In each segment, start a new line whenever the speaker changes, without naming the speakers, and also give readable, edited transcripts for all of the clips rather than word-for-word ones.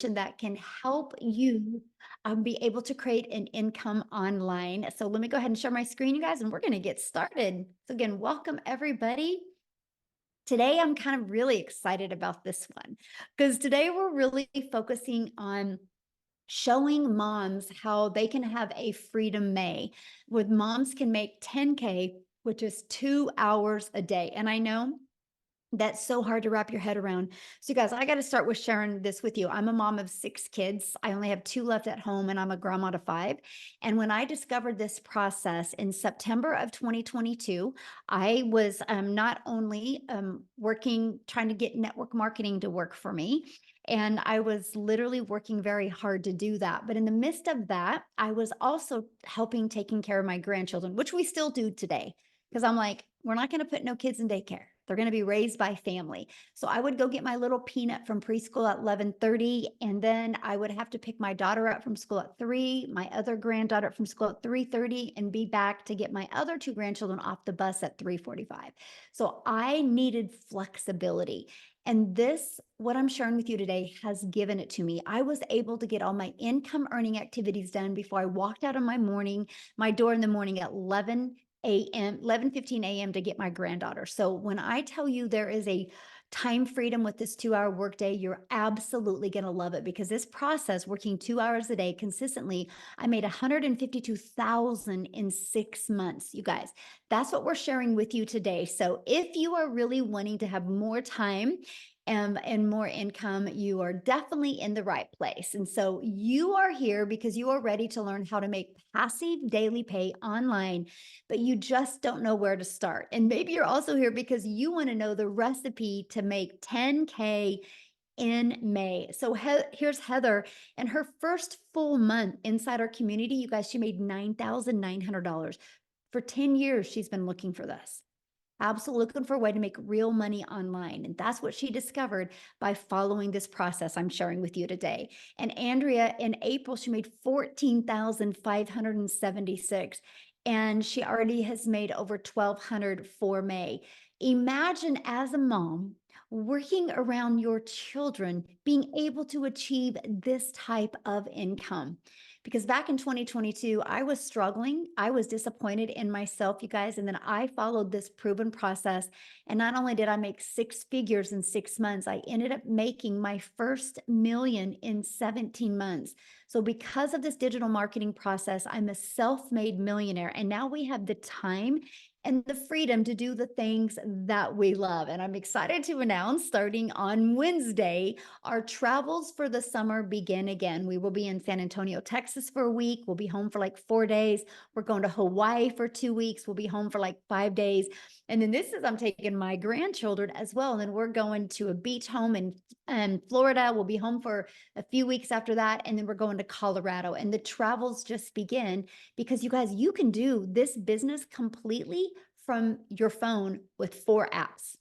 that can help you be able to create an income online. So let me go ahead and share my screen, you guys, and we're going to get started. So again, welcome everybody. Today, I'm kind of really excited about this one because today we're really focusing on showing moms how they can have a Freedom May, where moms can make 10K, which is 2 hours a day. And I know that's so hard to wrap your head around. So, you guys, I got to start with sharing this with you. I'm a mom of 6 kids. I only have 2 left at home, and I'm a grandma to 5. And when I discovered this process in September of 2022, I was not only working, trying to get network marketing to work for me, and I was literally working very hard to do that. But in the midst of that, I was also helping taking care of my grandchildren, which we still do today. Because I'm like, we're not going to put no kids in daycare. They're going to be raised by family. So I would go get my little peanut from preschool at 11:30, and then I would have to pick my daughter up from school at 3, my other granddaughter from school at 3:30, and be back to get my other 2 grandchildren off the bus at 3:45. So I needed flexibility. And this, what I'm sharing with you today, has given it to me. I was able to get all my income earning activities done before I walked out of my door in the morning at 11:15 a.m. to get my granddaughter. So when I tell you there is a time freedom with this 2-hour workday, you're absolutely going to love it, because this process, working 2 hours a day consistently, I made 152,000 in 6 months. You guys, that's what we're sharing with you today. So if you are really wanting to have more time and more income, you are definitely in the right place. And so you are here because you are ready to learn how to make passive daily pay online, but you just don't know where to start. And maybe you're also here because you want to know the recipe to make 10K in May. So here's Heather, and her first full month inside our community, you guys, she made $9,900. For 10 years, she's been looking for this. Absolutely looking for a way to make real money online. And that's what she discovered by following this process I'm sharing with you today. And Andrea, in April, she made 14,576. And she already has made over 1,200 for May. Imagine, as a mom, working around your children, being able to achieve this type of income. Because back in 2022, I was struggling. I was disappointed in myself, you guys. And then I followed this proven process. And not only did I make 6 figures in 6 months, I ended up making my first million in 17 months. So because of this digital marketing process, I'm a self-made millionaire. And now we have the time and the freedom to do the things that we love. And I'm excited to announce, starting on Wednesday, our travels for the summer begin again. We will be in San Antonio, Texas for a week. We'll be home for like 4 days. We're going to Hawaii for 2 weeks. We'll be home for like 5 days. And then this is, I'm taking my grandchildren as well. And then we're going to a beach home in Florida. We'll be home for a few weeks after that. And then we're going to Colorado. And the travels just begin, because you guys, you can do this business completely from your phone with 4 apps.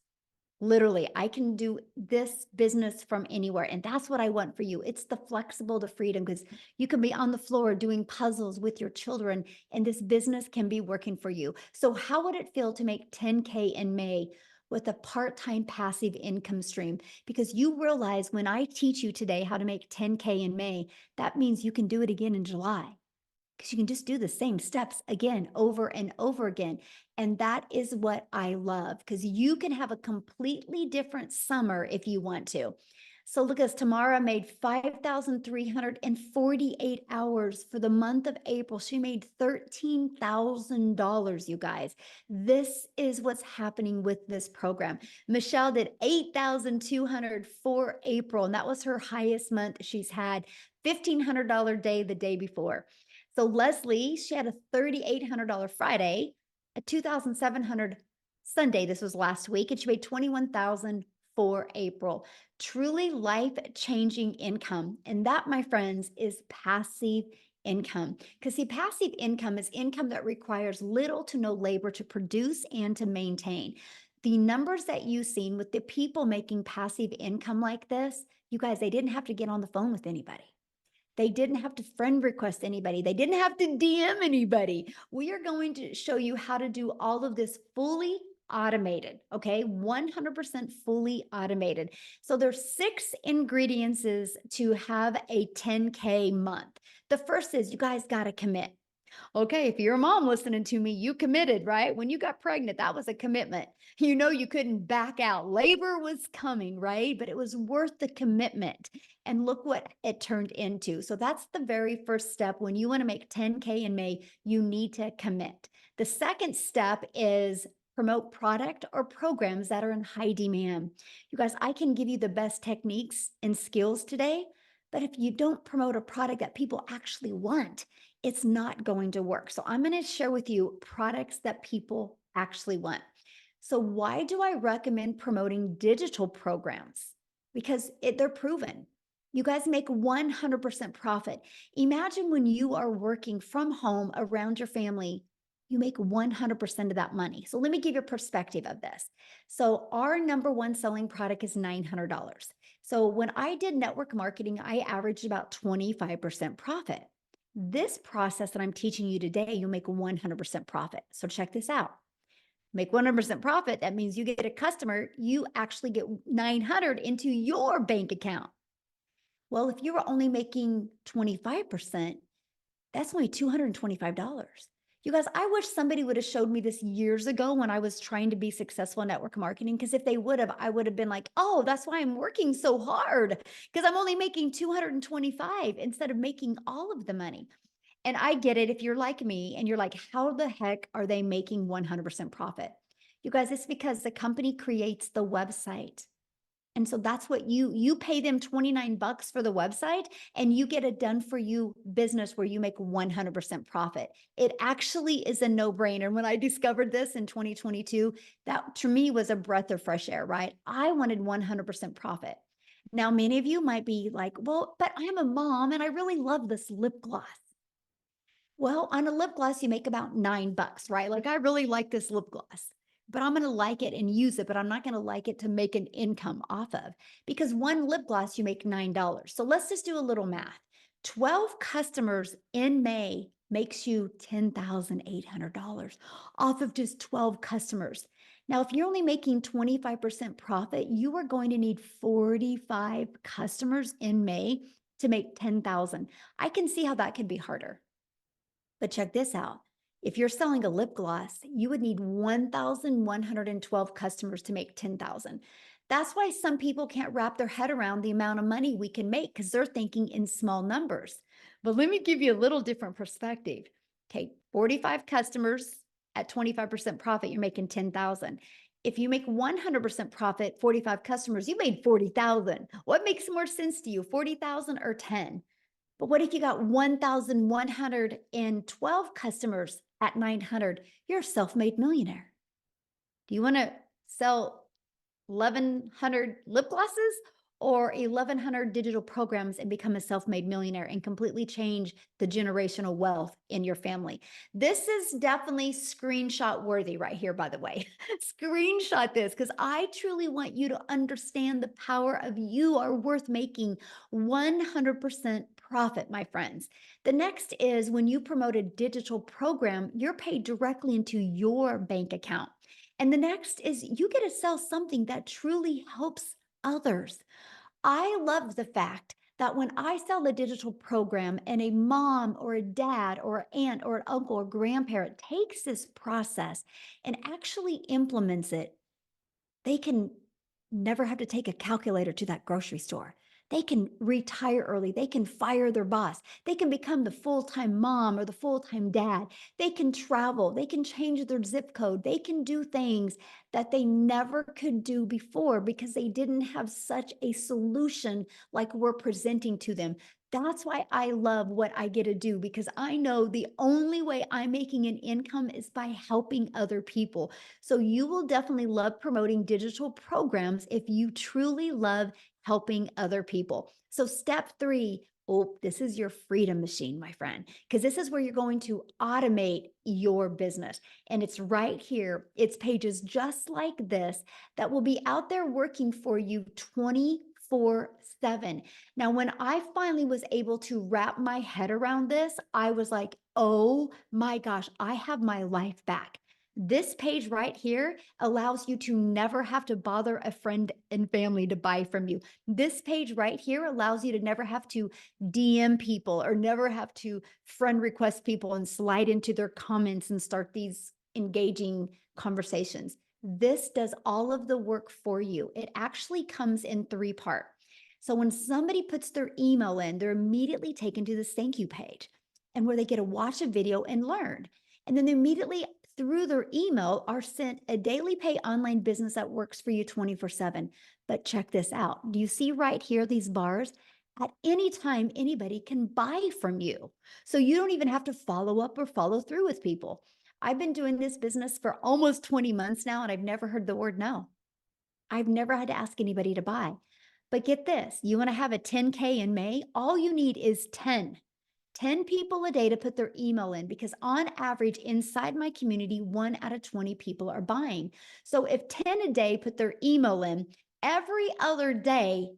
Literally, I can do this business from anywhere. And that's what I want for you. It's the flexible, the freedom, because you can be on the floor doing puzzles with your children, and this business can be working for you. So how would it feel to make 10K in May with a part-time passive income stream? Because you realize, when I teach you today how to make 10K in May, that means you can do it again in July, because you can just do the same steps again, over and over again. And that is what I love, because you can have a completely different summer if you want to. So look, as Tamara made 5,348 hours for the month of April. She made $13,000, you guys. This is what's happening with this program. Michelle did 8,200 for April, and that was her highest month she's had. $1,500 day the day before. So Leslie, she had a $3,800 Friday, a $2,700 Sunday. This was last week, and she made $21,000 for April. Truly life-changing income. And that, my friends, is passive income. Because see, passive income is income that requires little to no labor to produce and to maintain. The numbers that you've seen with the people making passive income like this, you guys, they didn't have to get on the phone with anybody. They didn't have to friend request anybody. They didn't have to DM anybody. We are going to show you how to do all of this fully automated, okay? 100% fully automated. So there's 6 ingredients to have a 10K month. The first is you guys got to commit. Okay, if you're a mom listening to me, you committed, right? When you got pregnant, that was a commitment. You know, you couldn't back out. Labor was coming, right? But it was worth the commitment. And look what it turned into. So that's the very first step. When you want to make 10K in May, you need to commit. The second step is promote product or programs that are in high demand. You guys, I can give you the best techniques and skills today, but if you don't promote a product that people actually want, it's not going to work. So I'm going to share with you products that people actually want. So why do I recommend promoting digital programs? Because they're proven. You guys make 100% profit. Imagine when you are working from home around your family, you make 100% of that money. So let me give you a perspective of this. So our number one selling product is $900. So when I did network marketing, I averaged about 25% profit. This process that I'm teaching you today, you'll make 100% profit. So check this out. Make 100% profit. That means you get a customer, you actually get 900 into your bank account. Well, if you were only making 25%, that's only $225. You guys, I wish somebody would have showed me this years ago when I was trying to be successful in network marketing. Because if they would have, I would have been like, oh, that's why I'm working so hard, because I'm only making 225 instead of making all of the money. And I get it if you're like me and you're like, how the heck are they making 100% profit? You guys, it's because the company creates the website. And so that's what you pay them 29 bucks for the website and you get a done for you business where you make 100% profit. It actually is a no-brainer. When I discovered this in 2022, that to me was a breath of fresh air, right? I wanted 100% profit. Now, many of you might be like, well, but I'm a mom and I really love this lip gloss. Well, on a lip gloss, you make about 9 bucks, right? Like, I really like this lip gloss, but I'm going to like it and use it, but I'm not going to like it to make an income off of, because one lip gloss, you make $9. So let's just do a little math. 12 customers in May makes you $10,800 off of just 12 customers. Now, if you're only making 25% profit, you are going to need 45 customers in May to make 10,000. I can see how that could be harder. But check this out. If you're selling a lip gloss, you would need 1,112 customers to make 10,000. That's why some people can't wrap their head around the amount of money we can make, because they're thinking in small numbers. But let me give you a little different perspective. Okay, 45 customers at 25% profit, you're making 10,000. If you make 100% profit, 45 customers, you made 40,000. What makes more sense to you, 40,000 or 10? But what if you got 1,112 customers at 900? You're a self-made millionaire. Do you want to sell 1,100 lip glosses or 1,100 digital programs and become a self-made millionaire and completely change the generational wealth in your family? This is definitely screenshot worthy right here, by the way. Screenshot this, because I truly want you to understand the power of you are worth making 100% profit, my friends. The next is when you promote a digital program, you're paid directly into your bank account. And the next is you get to sell something that truly helps others. I love the fact that when I sell a digital program and a mom or a dad or an aunt or an uncle or grandparent takes this process and actually implements it, they can never have to take a calculator to that grocery store. They can retire early. They can fire their boss. They can become the full-time mom or the full-time dad. They can travel. They can change their zip code. They can do things that they never could do before because they didn't have such a solution like we're presenting to them. That's why I love what I get to do, because I know the only way I'm making an income is by helping other people. So you will definitely love promoting digital programs if you truly love helping other people. So step 3, oh, this is your freedom machine, my friend, because this is where you're going to automate your business. And it's right here. It's pages just like this that will be out there working for you 24/7. Now, when I finally was able to wrap my head around this, I was like, oh my gosh, I have my life back. This page right here allows you to never have to bother a friend and family to buy from you. This page right here allows you to never have to DM people or never have to friend request people and slide into their comments and start these engaging conversations. This does all of the work for you. It actually comes in 3 parts. So when somebody puts their email in, they're immediately taken to this thank you page and where they get to watch a video and learn. And then they immediately through their email are sent a daily pay online business that works for you 24/7. But check this out. Do you see right here these bars? At any time, anybody can buy from you. So you don't even have to follow up or follow through with people. I've been doing this business for almost 20 months now, and I've never heard the word no. I've never had to ask anybody to buy. But get this, you want to have a 10K in May? All you need is 10 people a day to put their email in because on average inside my community, 1 out of 20 people are buying. So if 10 a day put their email in every other day,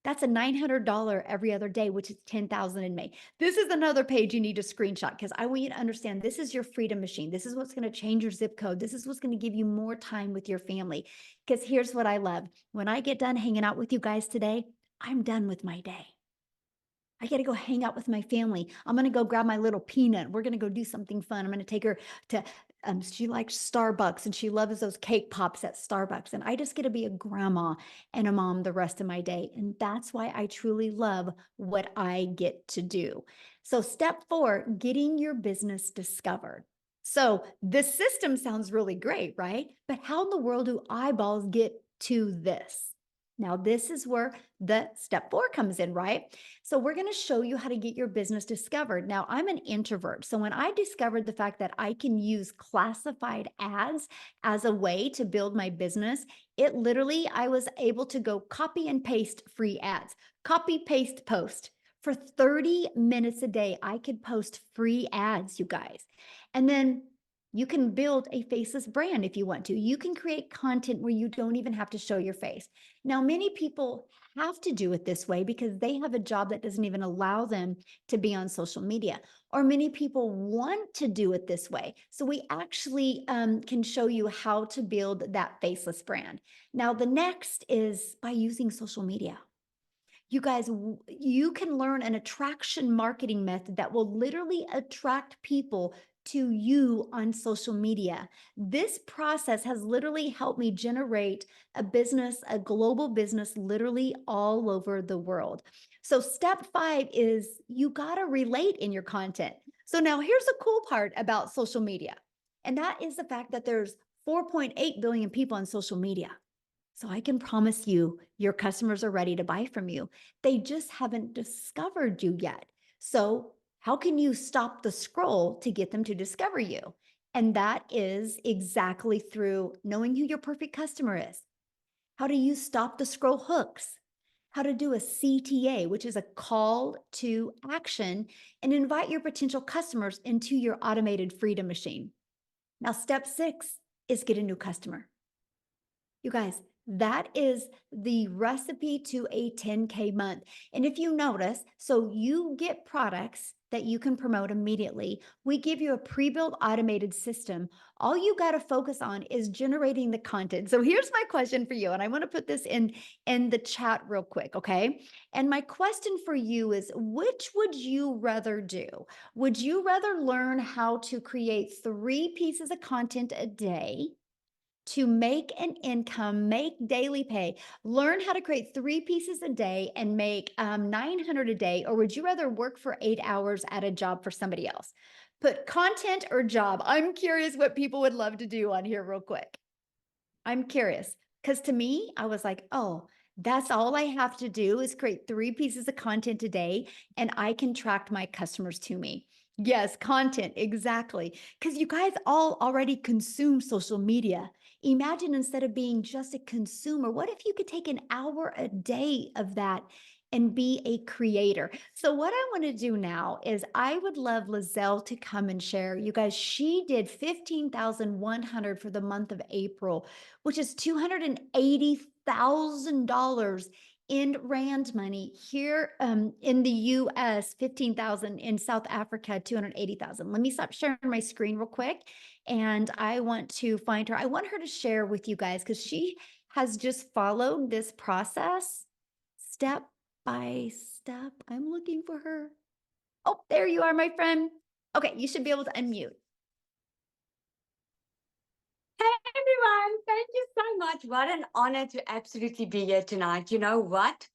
that's a $900 every other day, which is 10,000 in May. This is another page you need to screenshot because I want you to understand this is your freedom machine. This is what's going to change your zip code. This is what's going to give you more time with your family. Because here's what I love. When I get done hanging out with you guys today, I'm done with my day. I got to go hang out with my family. I'm going to go grab my little peanut. We're going to go do something fun. I'm going to take her to, she likes Starbucks and she loves those cake pops at Starbucks. And I just get to be a grandma and a mom the rest of my day. And that's why I truly love what I get to do. So, step 4, getting your business discovered. So, this system sounds really great, right? But how in the world do eyeballs get to this? Now, this is where the step 4 comes in, right? So we're going to show you how to get your business discovered. Now, I'm an introvert. So when I discovered the fact that I can use classified ads as a way to build my business, it literally, I was able to go copy and paste free ads, copy, paste, post. For 30 minutes a day, I could post free ads, you guys. And then you can build a faceless brand if you want to. You can create content where you don't even have to show your face. Now, many people have to do it this way because they have a job that doesn't even allow them to be on social media. Or many people want to do it this way. So we actually can show you how to build that faceless brand. Now, the next is by using social media. You guys, you can learn an attraction marketing method that will literally attract people to you on social media. This process has literally helped me generate a business, a global business, literally all over the world. So, step 5 is you got to relate in your content. So, now here's the cool part about social media, and that is the fact that there's 4.8 billion people on social media. So I can promise you, your customers are ready to buy from you. They just haven't discovered you yet. So, how can you stop the scroll to get them to discover you? And that is exactly through knowing who your perfect customer is. How to use stop the scroll hooks. How to do a CTA, which is a call to action, and invite your potential customers into your automated freedom machine. Now, step 6 is get a new customer. You guys, that is the recipe to a 10K month. And if you notice, so you get products that you can promote immediately. We give you a pre-built automated system. All you got to focus on is generating the content. So here's my question for you, and I want to put this in the chat real quick, okay? And my question for you is, which would you rather do? Would you rather learn how to create 3 pieces of content a day to make an income, make daily pay, learn how to create 3 pieces a day and make 900 a day? Or would you rather work for 8 hours at a job for somebody else? Put content or job. I'm curious what people would love to do on here real quick. I'm curious because to me, I was like, oh, that's all I have to do is create 3 pieces of content a day and I can track my customers to me. Yes, content, exactly. Because you guys all already consume social media. Imagine instead of being just a consumer, what if you could take an hour a day of that and be a creator? So, what I want to do now is I would love Lizelle to come and share. You guys, she did 15,100 for the month of April, which is $280,000 in rand money. Here in the US, 15,000. In South Africa, 280,000. Let me stop sharing my screen real quick. And I want to find her. I want her to share with you guys because she has just followed this process step by step. I'm looking for her. Oh, there you are, my friend. Okay, you should be able to unmute.
Hey everyone, thank you so much. What an honor to absolutely be here tonight. You know what?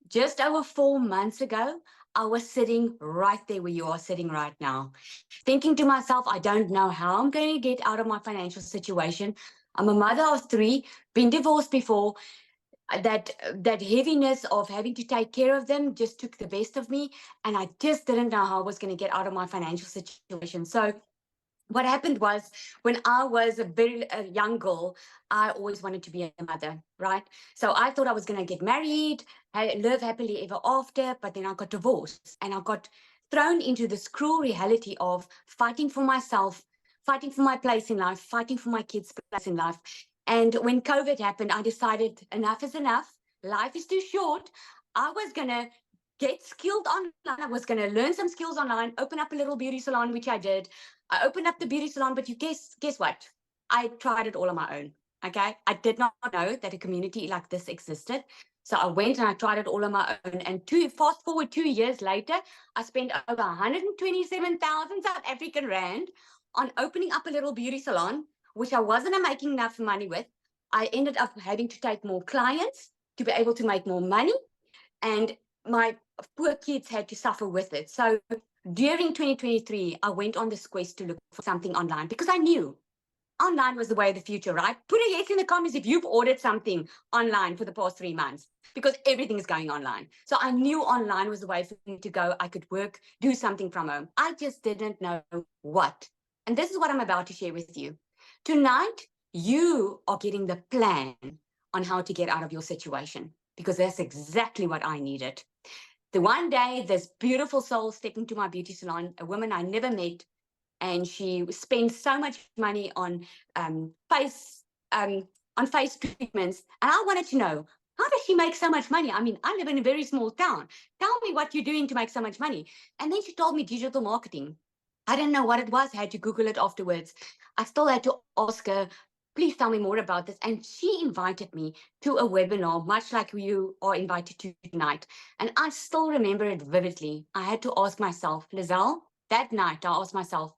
Just over 4 months ago, I was sitting right there where you are sitting right now, thinking to myself, I don't know how I'm going to get out of my financial situation. I'm a mother of 3, been divorced before. That heaviness of having to take care of them just took the best of me, and I just didn't know how I was going to get out of my financial situation. So what happened was, when I was a young girl, I always wanted to be a mother, right? So I thought I was going to get married, live happily ever after, but then I got divorced and I got thrown into this cruel reality of fighting for myself, fighting for my place in life, fighting for my kids' place in life. And when COVID happened, I decided enough is enough. Life is too short. I was going to get skilled online. I was going to learn some skills online, open up a little beauty salon, which I did. I opened up the beauty salon, but you guess what? I tried it all on my own. Okay. I did not know that a community like this existed. So I went and I tried it all on my own. And fast forward 2 years later, I spent over 127,000 South African Rand on opening up a little beauty salon, which I wasn't making enough money with. I ended up having to take more clients to be able to make more money. And my poor kids had to suffer with it. So during 2023, I went on this quest to look for something online because I knew online was the way of the future, right? Put a yes in the comments if you've ordered something online for the past 3 months, because everything is going online. So I knew online was the way for me to go. I could work, do something from home. I just didn't know what. And this is what I'm about to share with you. Tonight, you are getting the plan on how to get out of your situation, because that's exactly what I needed. The one day, this beautiful soul stepped into my beauty salon, a woman I never met, and she spent so much money on face treatments, and I wanted to know, how does she make so much money? I mean, I live in a very small town. Tell me what you're doing to make so much money. And then she told me digital marketing. I didn't know what it was. I had to Google it afterwards. I still had to ask her, please tell me more about this. And she invited me to a webinar, much like you are invited to tonight. And I still remember it vividly. I had to ask myself, Lizelle, that night, I asked myself,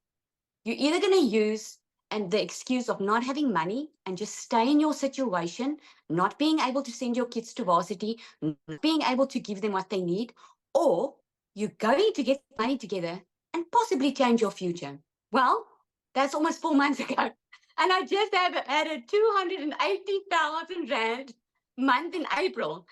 you're either going to use and the excuse of not having money and just stay in your situation, not being able to send your kids to varsity, not being able to give them what they need, or you're going to get money together and possibly change your future. Well, that's almost 4 months ago. And I just have had a 280,000 Rand month in April.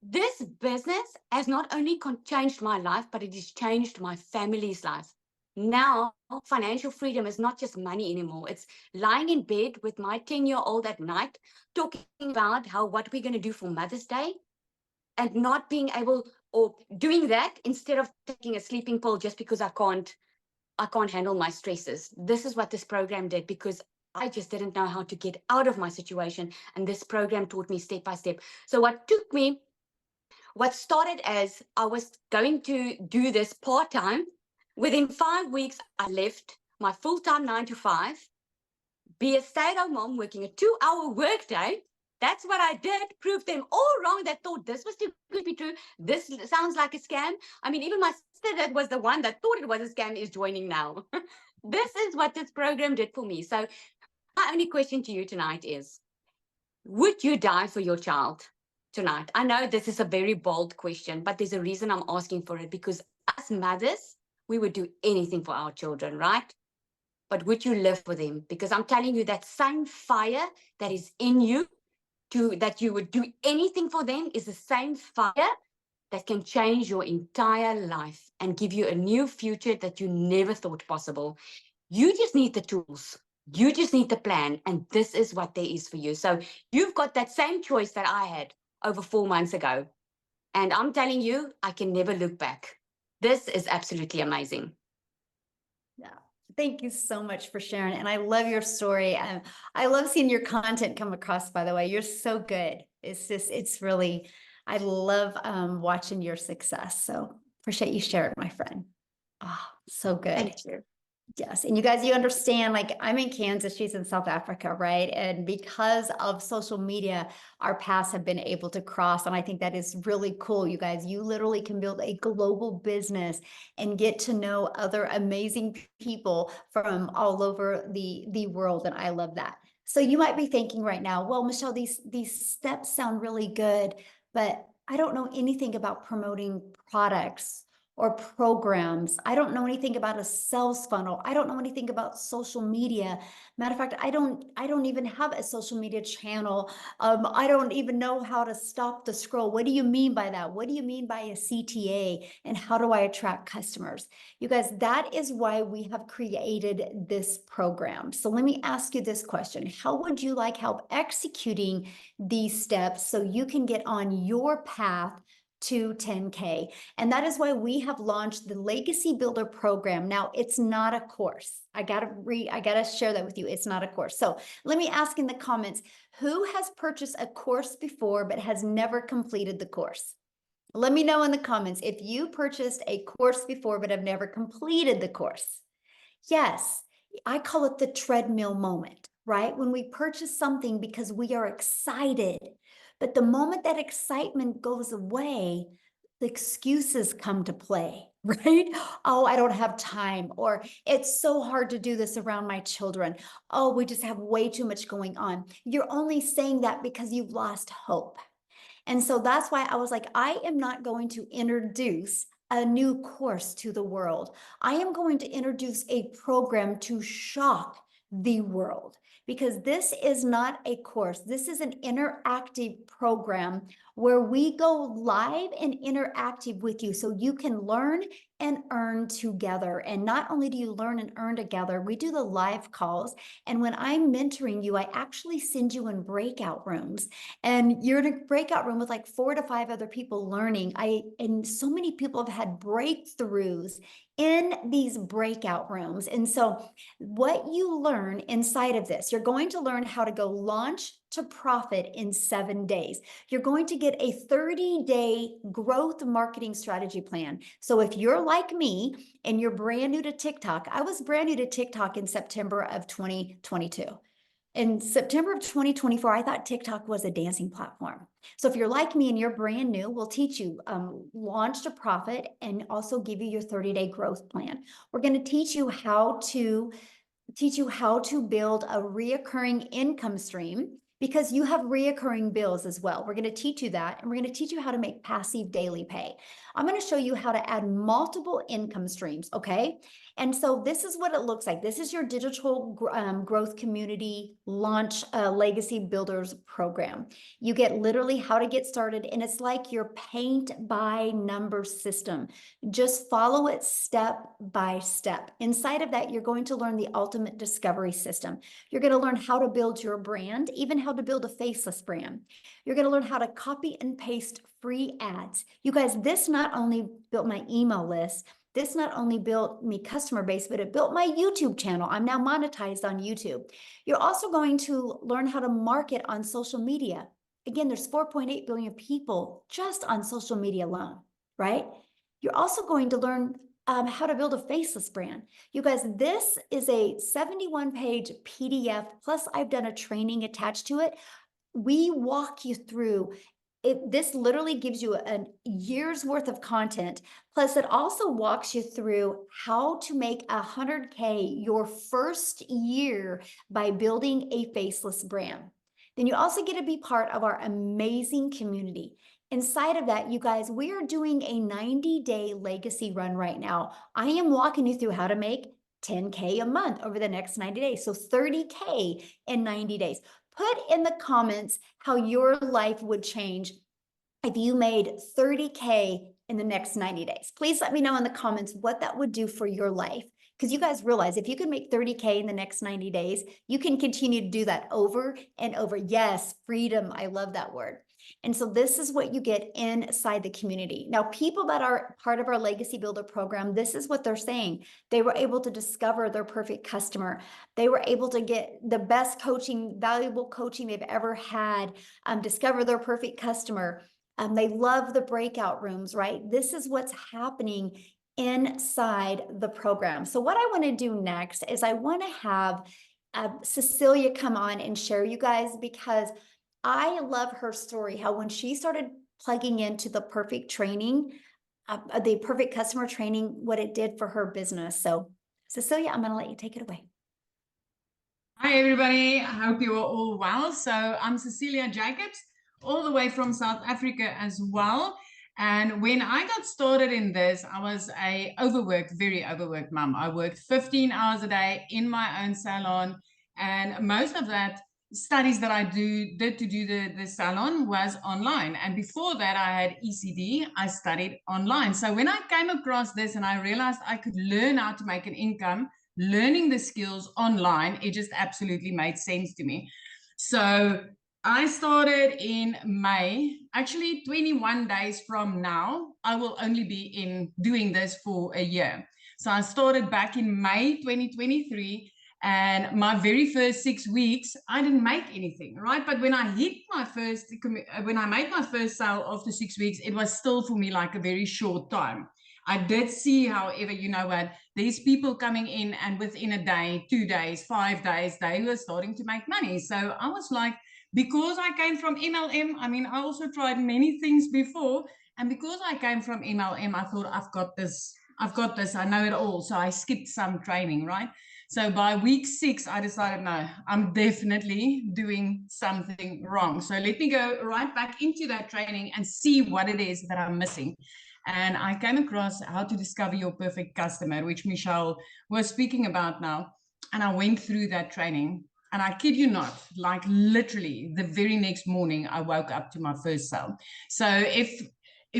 This business has not only changed my life, but it has changed my family's life. Now, financial freedom is not just money anymore. It's lying in bed with my 10-year-old at night, talking about what we're going to do for Mother's Day, and not being able, or doing that instead of taking a sleeping pill just because I can't handle my stresses. This is what this program did, because I just didn't know how to get out of my situation. And this program taught me step by step. So what started as I was going to do this part-time, within 5 weeks, I left my full-time 9 to 5, be a stay-at-home mom working a 2-hour workday. That's what I did. Proved them all wrong that thought this was too good to be true. This sounds like a scam. I mean, even my sister that was the one that thought it was a scam is joining now. This is what this program did for me. So my only question to you tonight is, would you die for your child tonight? I know this is a very bold question, but there's a reason I'm asking for it, because as mothers, we would do anything for our children, right? But would you live for them? Because I'm telling you, that same fire that is in you, that you would do anything for them, is the same fire that can change your entire life and give you a new future that you never thought possible. You just need the tools. You just need the plan. And this is what there is for you. So you've got that same choice that I had over 4 months ago. And I'm telling you, I can never look back. This is absolutely amazing.
Yeah. Thank you so much for sharing. And I love your story. I love seeing your content come across, by the way. You're so good. It's really I love watching your success. So appreciate you sharing, my friend. Oh, so good.
Thank you.
Yes. And you guys, you understand, like I'm in Kansas, she's in South Africa, right? And because of social media, our paths have been able to cross. And I think that is really cool. You guys, you literally can build a global business and get to know other amazing people from all over the world. And I love that. So you might be thinking right now, well, Michelle, these steps sound really good, but I don't know anything about promoting products or programs. I don't know anything about a sales funnel. I don't know anything about social media. Matter of fact, I don't even have a social media channel. I don't even know how to stop the scroll. What do you mean by that? What do you mean by a CTA? And how do I attract customers? You guys, that is why we have created this program. So let me ask you this question. How would you like help executing these steps so you can get on your path to 10K? And that is why we have launched the Legacy Builder program. Now, it's not a course. I gotta share that with you. It's not a course. So let me ask in the comments, who has purchased a course before but has never completed the course? Let me know in the comments if you purchased a course before but have never completed the course. Yes, I call it the treadmill moment, right? When we purchase something because we are excited, but the moment that excitement goes away, the excuses come to play, right? Oh, I don't have time, or it's so hard to do this around my children. Oh, we just have way too much going on. You're only saying that because you've lost hope. And so that's why I was like, I am not going to introduce a new course to the world. I am going to introduce a program to shock the world, because this is not a course. This is an interactive program where we go live and interactive with you so you can learn and earn together. And not only do you learn and earn together, we do the live calls. And when I'm mentoring you, I actually send you in breakout rooms, and you're in a breakout room with like 4 to 5 other people learning. And so many people have had breakthroughs in these breakout rooms. And so what you learn inside of this, you're going to learn how to go launch to profit in 7 days. You're going to get a 30-day growth marketing strategy plan. So if you're like me and you're brand new to TikTok, I was brand new to TikTok in September of 2022. In September of 2024, I thought TikTok was a dancing platform. So if you're like me and you're brand new, we'll teach you launch to profit and also give you your 30-day growth plan. We're going to teach you how to build a reoccurring income stream, because you have reoccurring bills as well. We're going to teach you that, and we're going to teach you how to make passive daily pay. I'm going to show you how to add multiple income streams, okay? And so this is what it looks like. This is your digital growth community launch legacy builders program. You get literally how to get started, and it's like your paint by numbers system. Just follow it step by step. Inside of that, you're going to learn the ultimate discovery system. You're going to learn how to build your brand, even how to build a faceless brand. You're going to learn how to copy and paste free ads. You guys, this not only built my email list, this not only built me customer base, but it built my YouTube channel. I'm now monetized on YouTube. You're also going to learn how to market on social media. Again, there's 4.8 billion people just on social media alone, right? You're also going to learn how to build a faceless brand. You guys, this is a 71-page PDF, plus I've done a training attached to it. We walk you through it. This literally gives you a year's worth of content. Plus, it also walks you through how to make 100K your first year by building a faceless brand. Then you also get to be part of our amazing community. Inside of that, you guys, we are doing a 90-day legacy run right now. I am walking you through how to make 10K a month over the next 90 days. So 30K in 90 days. Put in the comments how your life would change if you made 30K in the next 90 days. Please let me know in the comments what that would do for your life. Because you guys realize if you can make 30K in the next 90 days, you can continue to do that over and over. Yes, freedom. I love that word. And so this is what you get inside the community. Now, people that are part of our Legacy Builder program, this is what they're saying. They were able to discover their perfect customer. They were able to get the best coaching, valuable coaching they've ever had, discover their perfect customer. They love the breakout rooms, right? This is what's happening inside the program. So what I want to do next is I want to have Cecilia come on and share you guys, because I love her story, how when she started plugging into the perfect training, the perfect customer training, what it did for her business. So Cecilia, I'm going to let you take it away.
Hi, everybody. I hope you are all well. So I'm Cecilia Jacobs, all the way from South Africa as well. And when I got started in this, I was a very overworked mom. I worked 15 hours a day in my own salon. And most of that studies that I did to do the salon was online. And before that, I had ECD. I studied online. So when I came across this and I realized I could learn how to make an income, learning the skills online, it just absolutely made sense to me. So I started in May. Actually, 21 days from now, I will only be doing this for a year. So I started back in May 2023, and my very first 6 weeks, I didn't make anything, right? But when I made my first sale after 6 weeks, it was still for me like a very short time. I did see, however, you know what, there's people coming in, and within a day, 2 days, 5 days, they were starting to make money. So I was like, because I came from MLM, I mean, I also tried many things before. And because I came from MLM, I thought, I've got this, I know it all. So I skipped some training, right? So by week 6, I decided, no, I'm definitely doing something wrong. So let me go right back into that training and see what it is that I'm missing. And I came across How to Discover Your Perfect Customer, which Michelle was speaking about now. And I went through that training. And I kid you not, like literally the very next morning, I woke up to my first sale. So if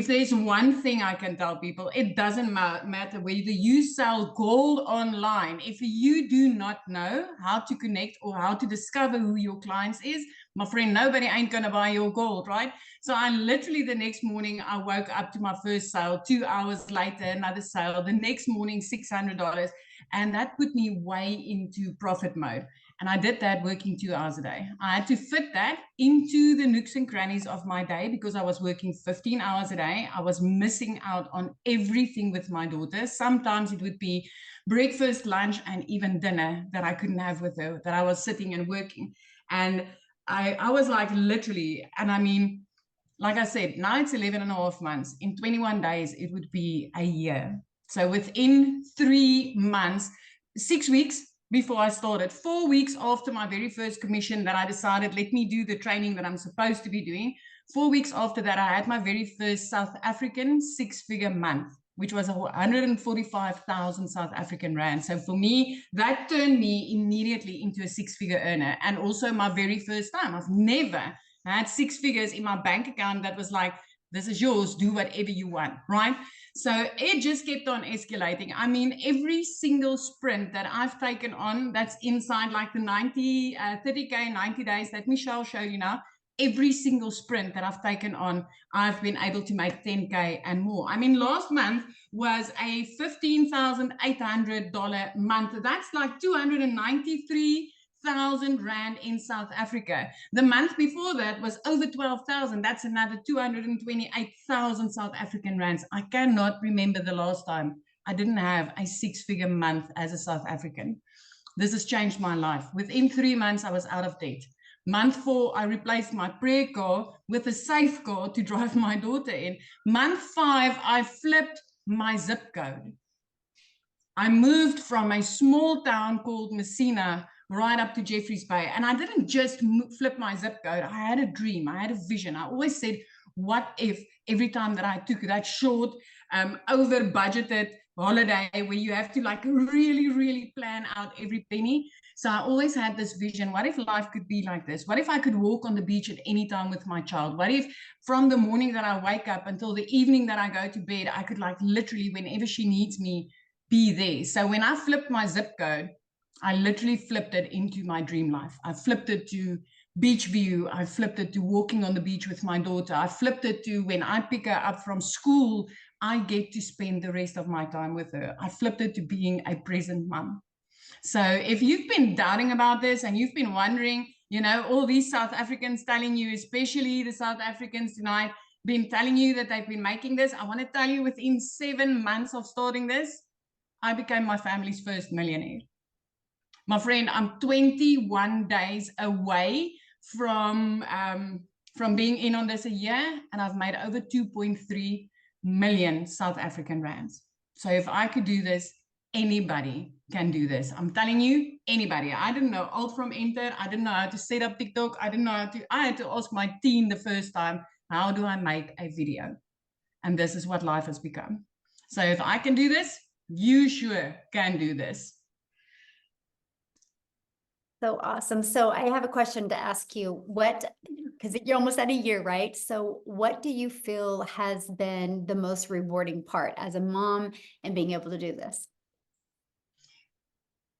there's one thing I can tell people, it doesn't matter whether you sell gold online. If you do not know how to connect or how to discover who your clients is, my friend, nobody ain't going to buy your gold, right? So I literally, the next morning, I woke up to my first sale. 2 hours later, another sale. The next morning, $600. And that put me way into profit mode. And I did that working 2 hours a day. I had to fit that into the nooks and crannies of my day, because I was working 15 hours a day. I was missing out on everything with my daughter. Sometimes it would be breakfast, lunch, and even dinner that I couldn't have with her, that I was sitting and working. And I was like literally, and I mean, like I said, now it's 11.5 months. In 21 days, it would be a year. So within 3 months, 6 weeks before I started, 4 weeks after my very first commission, that I decided, let me do the training that I'm supposed to be doing. 4 weeks after that, I had my very first South African 6-figure month, which was 145,000 South African rand. So for me, that turned me immediately into a 6-figure earner. And also my very first time. I've never had 6 figures in my bank account that was like, this is yours, do whatever you want, right? So it just kept on escalating. I mean, every single sprint that I've taken on, that's inside like the 30K, 90 days that Michelle showed you now, every single sprint that I've taken on, I've been able to make 10K and more. I mean, last month was a $15,800 month. That's like 293,000 rand in South Africa. The month before that was over 12,000. That's another 228,000 South African rands. I cannot remember the last time I didn't have a 6-figure month as a South African. This has changed my life. Within 3 months, I was out of debt. Month 4, I replaced my prayer car with a safe car to drive my daughter in. Month 5, I flipped my zip code. I moved from a small town called Messina right up to Jeffreys Bay. And I didn't just flip my zip code. I had a dream. I had a vision. I always said, what if every time that I took that short, over budgeted holiday where you have to like really, really plan out every penny. So I always had this vision. What if life could be like this? What if I could walk on the beach at any time with my child? What if from the morning that I wake up until the evening that I go to bed, I could like literally, whenever she needs me, be there. So when I flipped my zip code, I literally flipped it into my dream life. I flipped it to beach view. I flipped it to walking on the beach with my daughter. I flipped it to when I pick her up from school, I get to spend the rest of my time with her. I flipped it to being a present mom. So if you've been doubting about this and you've been wondering, you know, all these South Africans telling you, especially the South Africans tonight, been telling you that they've been making this. I want to tell you, within 7 months of starting this, I became my family's first millionaire. My friend, I'm 21 days away from being in on this a year, and I've made over 2.3 million South African rands. So if I could do this, anybody can do this. I'm telling you, anybody. I didn't know alt from enter. I didn't know how to set up TikTok. I had to ask my team the first time, how do I make a video? And this is what life has become. So if I can do this, you sure can do this.
So awesome. So I have a question to ask you. Because you're almost at a year, right? So what do you feel has been the most rewarding part as a mom and being able to do this?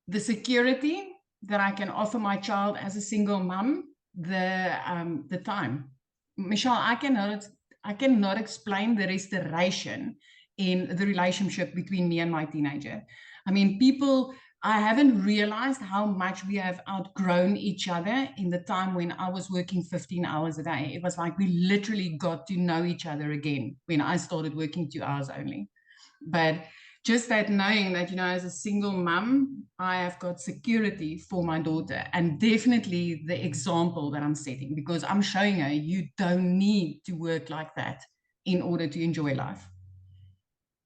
The security that I can offer my child as a single mom, the time. Michelle, I cannot explain the restoration in the relationship between me and my teenager. I mean, I haven't realized how much we have outgrown each other in the time when I was working 15 hours a day. It was like we literally got to know each other again when I started working 2 hours only. But just that knowing that, as a single mom, I have got security for my daughter, and definitely the example that I'm setting, because I'm showing her you don't need to work like that in order to enjoy life.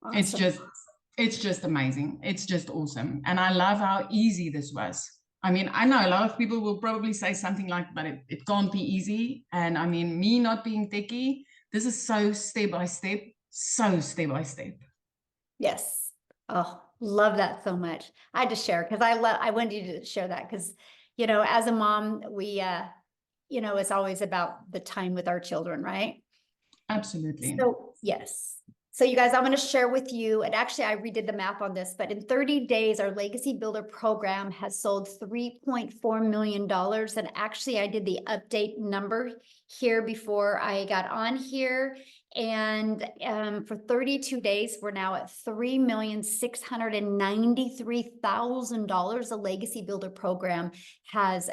Awesome.
It's just amazing. It's just awesome. And I love how easy this was. I mean, I know a lot of people will probably say something like, but it can't be easy. And I mean, me not being techie, this is so step by step.
Yes. Oh, love that so much. I had to share because I wanted you to share that because, as a mom, we, it's always about the time with our children, right?
Absolutely.
So, yes. So you guys, I'm going to share with you, and actually I redid the math on this, but in 30 days, our Legacy Builder program has sold $3.4 million. And actually I did the update number here before I got on here. And for 32 days, we're now at $3,693,000 the Legacy Builder program has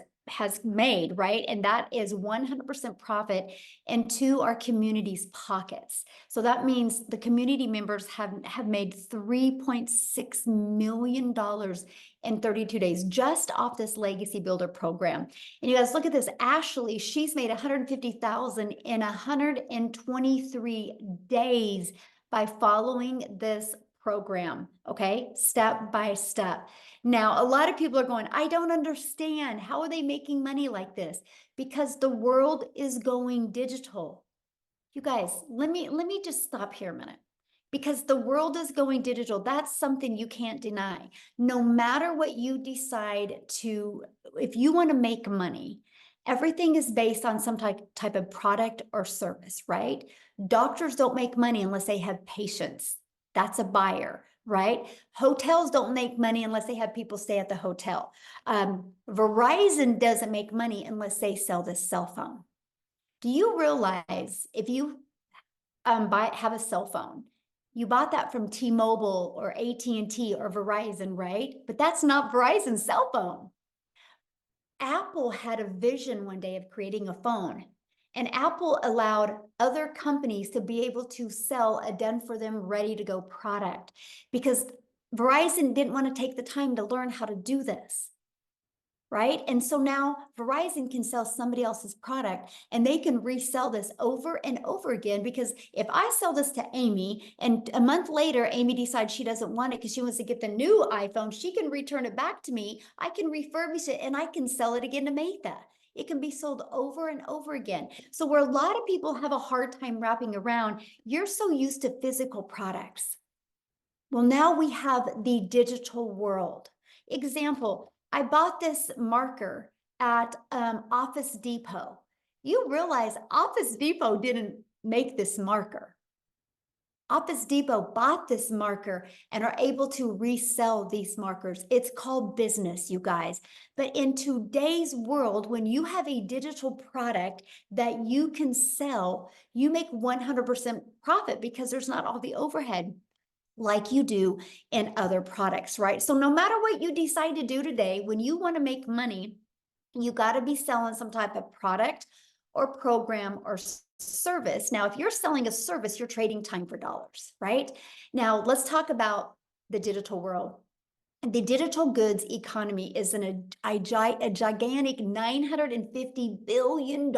made, right? And that is 100% profit into our community's pockets. So that means the community members have made $3.6 million in 32 days just off this Legacy Builder program. And you guys look at this, Ashley, she's made $150,000 in 123 days by following this program, okay? Step by step. Now, a lot of people are going, I don't understand. How are they making money like this? Because the world is going digital. You guys, let me just stop here a minute. Because the world is going digital. That's something you can't deny. No matter what you decide to, if you want to make money, everything is based on some type of product or service, right? Doctors don't make money unless they have patients. That's a buyer, right? Hotels don't make money unless they have people stay at the hotel. Verizon doesn't make money unless they sell this cell phone. Do you realize if you have a cell phone, you bought that from T-Mobile or AT&T or Verizon, right? But that's not Verizon's cell phone. Apple had a vision one day of creating a phone, and Apple allowed other companies to be able to sell a done-for-them, ready-to-go product because Verizon didn't want to take the time to learn how to do this, right? And so now Verizon can sell somebody else's product and they can resell this over and over again, because if I sell this to Amy and a month later, Amy decides she doesn't want it because she wants to get the new iPhone, she can return it back to me. I can refurbish it and I can sell it again to Maytha. It can be sold over and over again. So where a lot of people have a hard time wrapping around, you're so used to physical products. Well, now we have the digital world. Example, I bought this marker at Office Depot. You realize Office Depot didn't make this marker. Office Depot bought this marker and are able to resell these markers. It's called business, you guys. But in today's world, when you have a digital product that you can sell, you make 100% profit because there's not all the overhead like you do in other products, right? So no matter what you decide to do today, when you want to make money, you got to be selling some type of product or program or service. Now, if you're selling a service, you're trading time for dollars, right? Now, let's talk about the digital world. The digital goods economy is a gigantic $950 billion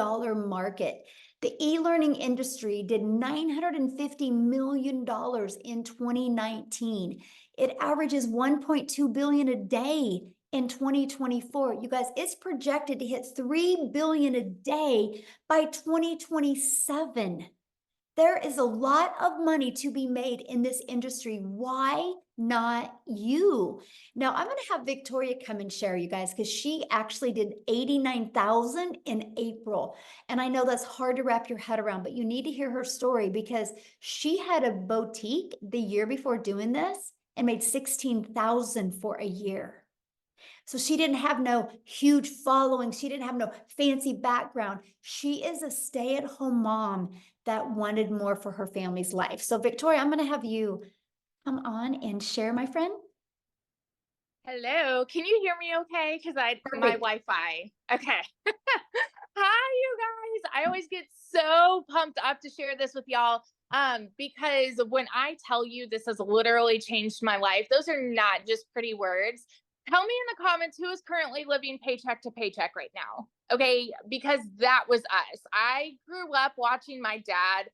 market. The e-learning industry did $950 million in 2019. It averages 1.2 billion a day in 2024. You guys, it's projected to hit 3 billion a day by 2027. There is a lot of money to be made in this industry. Why not you? Now, I'm going to have Victoria come and share, you guys, because she actually did 89,000 in April. And I know that's hard to wrap your head around, but you need to hear her story because she had a boutique the year before doing this and made 16,000 for a year. So she didn't have no huge following. She didn't have no fancy background. She is a stay-at-home mom that wanted more for her family's life. So Victoria, I'm going to have you come on and share, my friend.
Hello, can you hear me okay? Because my
Perfect.
Wi-Fi. Okay. Hi, you guys. I always get so pumped up to share this with y'all. Because when I tell you this has literally changed my life, those are not just pretty words. Tell me in the comments who is currently living paycheck to paycheck right now. Okay, because that was us. I grew up watching my dad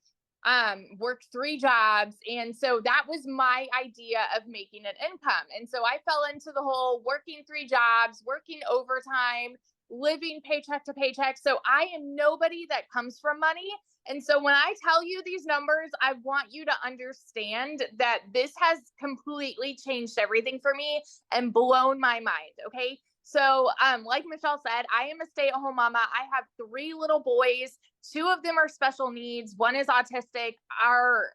work 3 jobs, and so that was my idea of making an income. And so I fell into the whole working 3 jobs, working overtime, living paycheck to paycheck. So I am nobody that comes from money. And so when I tell you these numbers, I want you to understand that this has completely changed everything for me and blown my mind. Okay. So, like Michelle said, I am a stay-at-home mama. I have 3 little boys. 2 of them are special needs. 1 is autistic. Our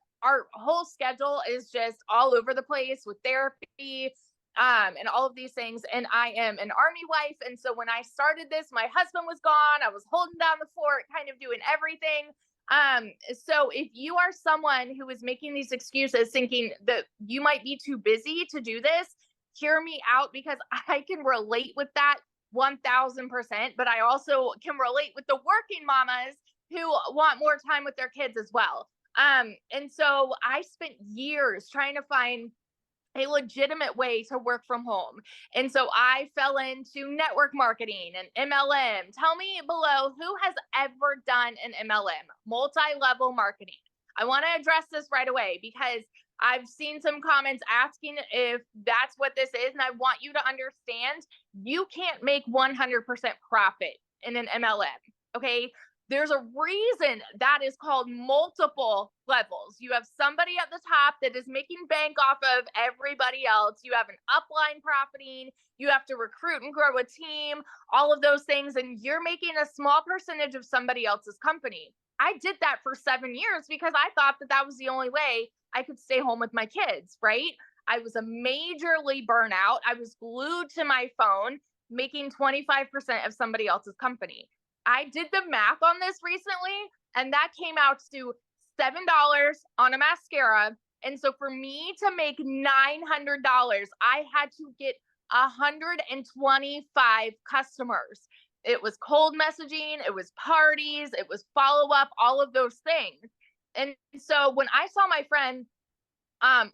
whole schedule is just all over the place with therapy, and all of these things. And I am an Army wife. And so when I started this, my husband was gone. I was holding down the fort, kind of doing everything. So if you are someone who is making these excuses thinking that you might be too busy to do this, hear me out, because I can relate with that 1000%, but I also can relate with the working mamas who want more time with their kids as well. And so I spent years trying to find a legitimate way to work from home. And so I fell into network marketing and MLM. Tell me below who has ever done an MLM, multi-level marketing. I want to address this right away because I've seen some comments asking if that's what this is. And I want you to understand you can't make 100% profit in an MLM. Okay. There's a reason that is called multiple levels. You have somebody at the top that is making bank off of everybody else. You have an upline profiting. You have to recruit and grow a team, all of those things. And you're making a small percentage of somebody else's company. I did that for 7 years because I thought that that was the only way I could stay home with my kids, right? I was a majorly burnout. I was glued to my phone, making 25% of somebody else's company. I did the math on this recently, and that came out to $7 on a mascara. And so for me to make $900, I had to get 125 customers. It was cold messaging, it was parties, it was follow up, all of those things. And so when I saw my friend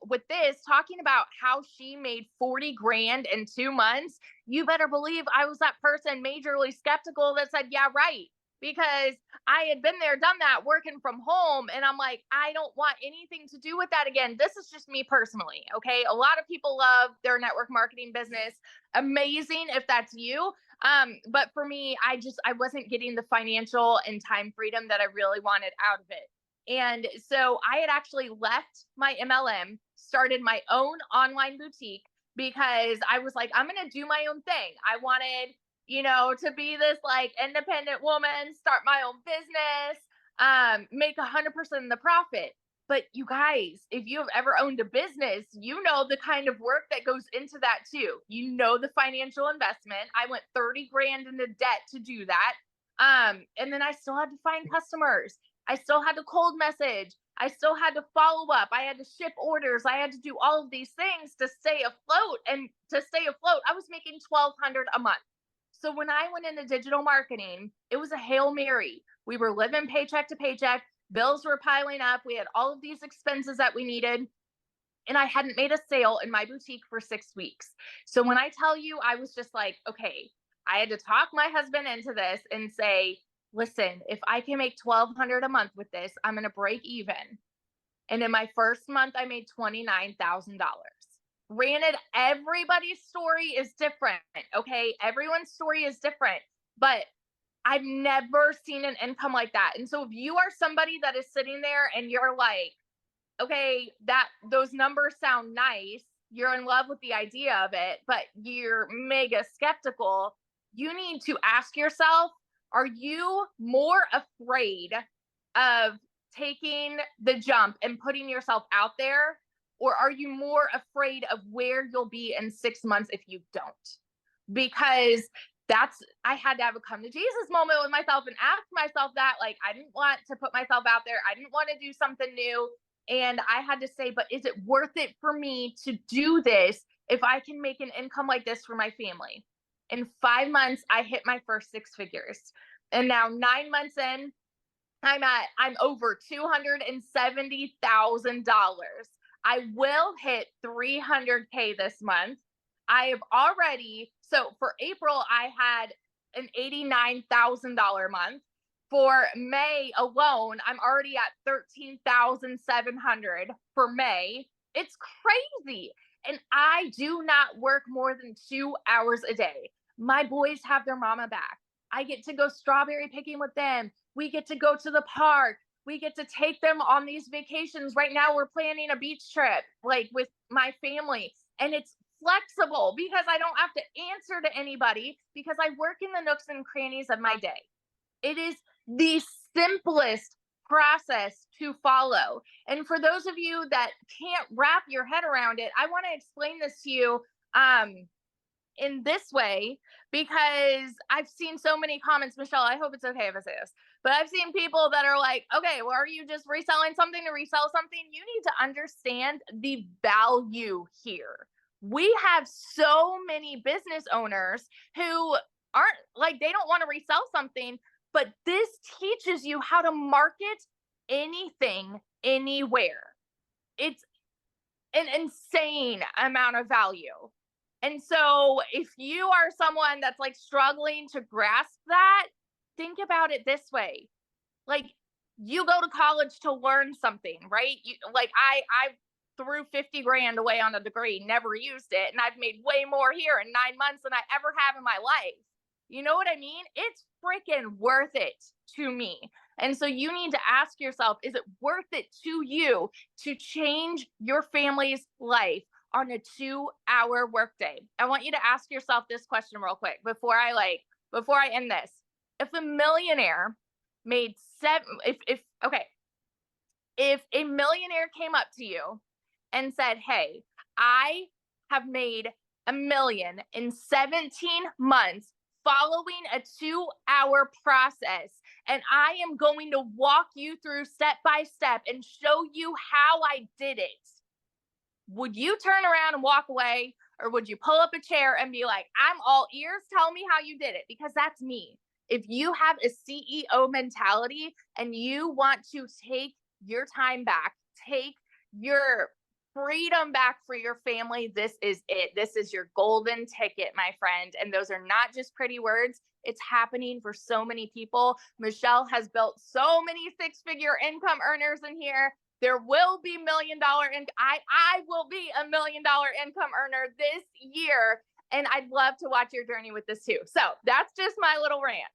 with this talking about how she made 40 grand in 2 months, you better believe I was that person majorly skeptical that said, yeah, right. Because I had been there, done that, working from home. And I'm like, I don't want anything to do with that again. This is just me personally. Okay. A lot of people love their network marketing business. Amazing if that's you. But for me, I wasn't getting the financial and time freedom that I really wanted out of it. And so I had actually left my MLM, started my own online boutique because I was like, I'm going to do my own thing. I wanted, to be this like independent woman, start my own business, make 100% of the profit. But you guys, if you have ever owned a business, you know the kind of work that goes into that too. You know the financial investment. I went 30 grand into debt to do that. And then I still had to find customers. I still had to cold message. I still had to follow up. I had to ship orders. I had to do all of these things to stay afloat. And to stay afloat, I was making $1,200 a month. So when I went into digital marketing, it was a Hail Mary. We were living paycheck to paycheck. Bills were piling up. We had all of these expenses that we needed. And I hadn't made a sale in my boutique for 6 weeks. So when I tell you, I was just like, okay, I had to talk my husband into this and say, listen, if I can make $1,200 a month with this, I'm going to break even. And in my first month, I made $29,000. Granted, everybody's story is different. Okay. Everyone's story is different, but I've never seen an income like that. And so if you are somebody that is sitting there and you're like, okay, that those numbers sound nice, you're in love with the idea of it, but you're mega skeptical, you need to ask yourself, are you more afraid of taking the jump and putting yourself out there? Or are you more afraid of where you'll be in 6 months if you don't? Because I had to have a come to Jesus moment with myself and ask myself that. Like, I didn't want to put myself out there. I didn't want to do something new. And I had to say, but is it worth it for me to do this if I can make an income like this for my family? In 5 months, I hit my first 6 figures. And now 9 months in, I'm over $270,000. I will hit 300K this month. I have already, so for April, I had an $89,000 month. For May alone, I'm already at 13,700 for May. It's crazy. And I do not work more than 2 hours a day. My boys have their mama back. I get to go strawberry picking with them. We get to go to the park. We get to take them on these vacations. Right now, we're planning a beach trip, like with my family. And it's flexible because I don't have to answer to anybody because I work in the nooks and crannies of my day. It is the simplest process to follow. And for those of you that can't wrap your head around it, I want to explain this to you in this way, because I've seen so many comments. Michelle, I hope it's okay if I say this, but I've seen people that are like, okay, well, are you just reselling something to resell something? You need to understand the value here. We have so many business owners who aren't like, they don't want to resell something, but this teaches you how to market anything, anywhere. It's an insane amount of value. And so if you are someone that's like struggling to grasp that, think about it this way. Like, you go to college to learn something, right? I threw 50 grand away on a degree, never used it. And I've made way more here in 9 months than I ever have in my life. You know what I mean? It's freaking worth it to me. And so you need to ask yourself, is it worth it to you to change your family's life on a 2-hour workday? I want you to ask yourself this question real quick before I end this. If a millionaire made if a millionaire came up to you and said, hey, I have made $1 million in 17 months following a 2-hour process, and I am going to walk you through step by step and show you how I did it, would you turn around and walk away, or would you pull up a chair and be like, I'm all ears, tell me how you did it? Because that's me. If you have a CEO mentality and you want to take your time back, take your freedom back for your family, this is it. This is your golden ticket, my friend. And those are not just pretty words. It's happening for so many people. Michelle has built so many 6-figure income earners in here. There will be $1 million, and I will be $1 million income earner this year. And I'd love to watch your journey with this too. So that's just my little rant.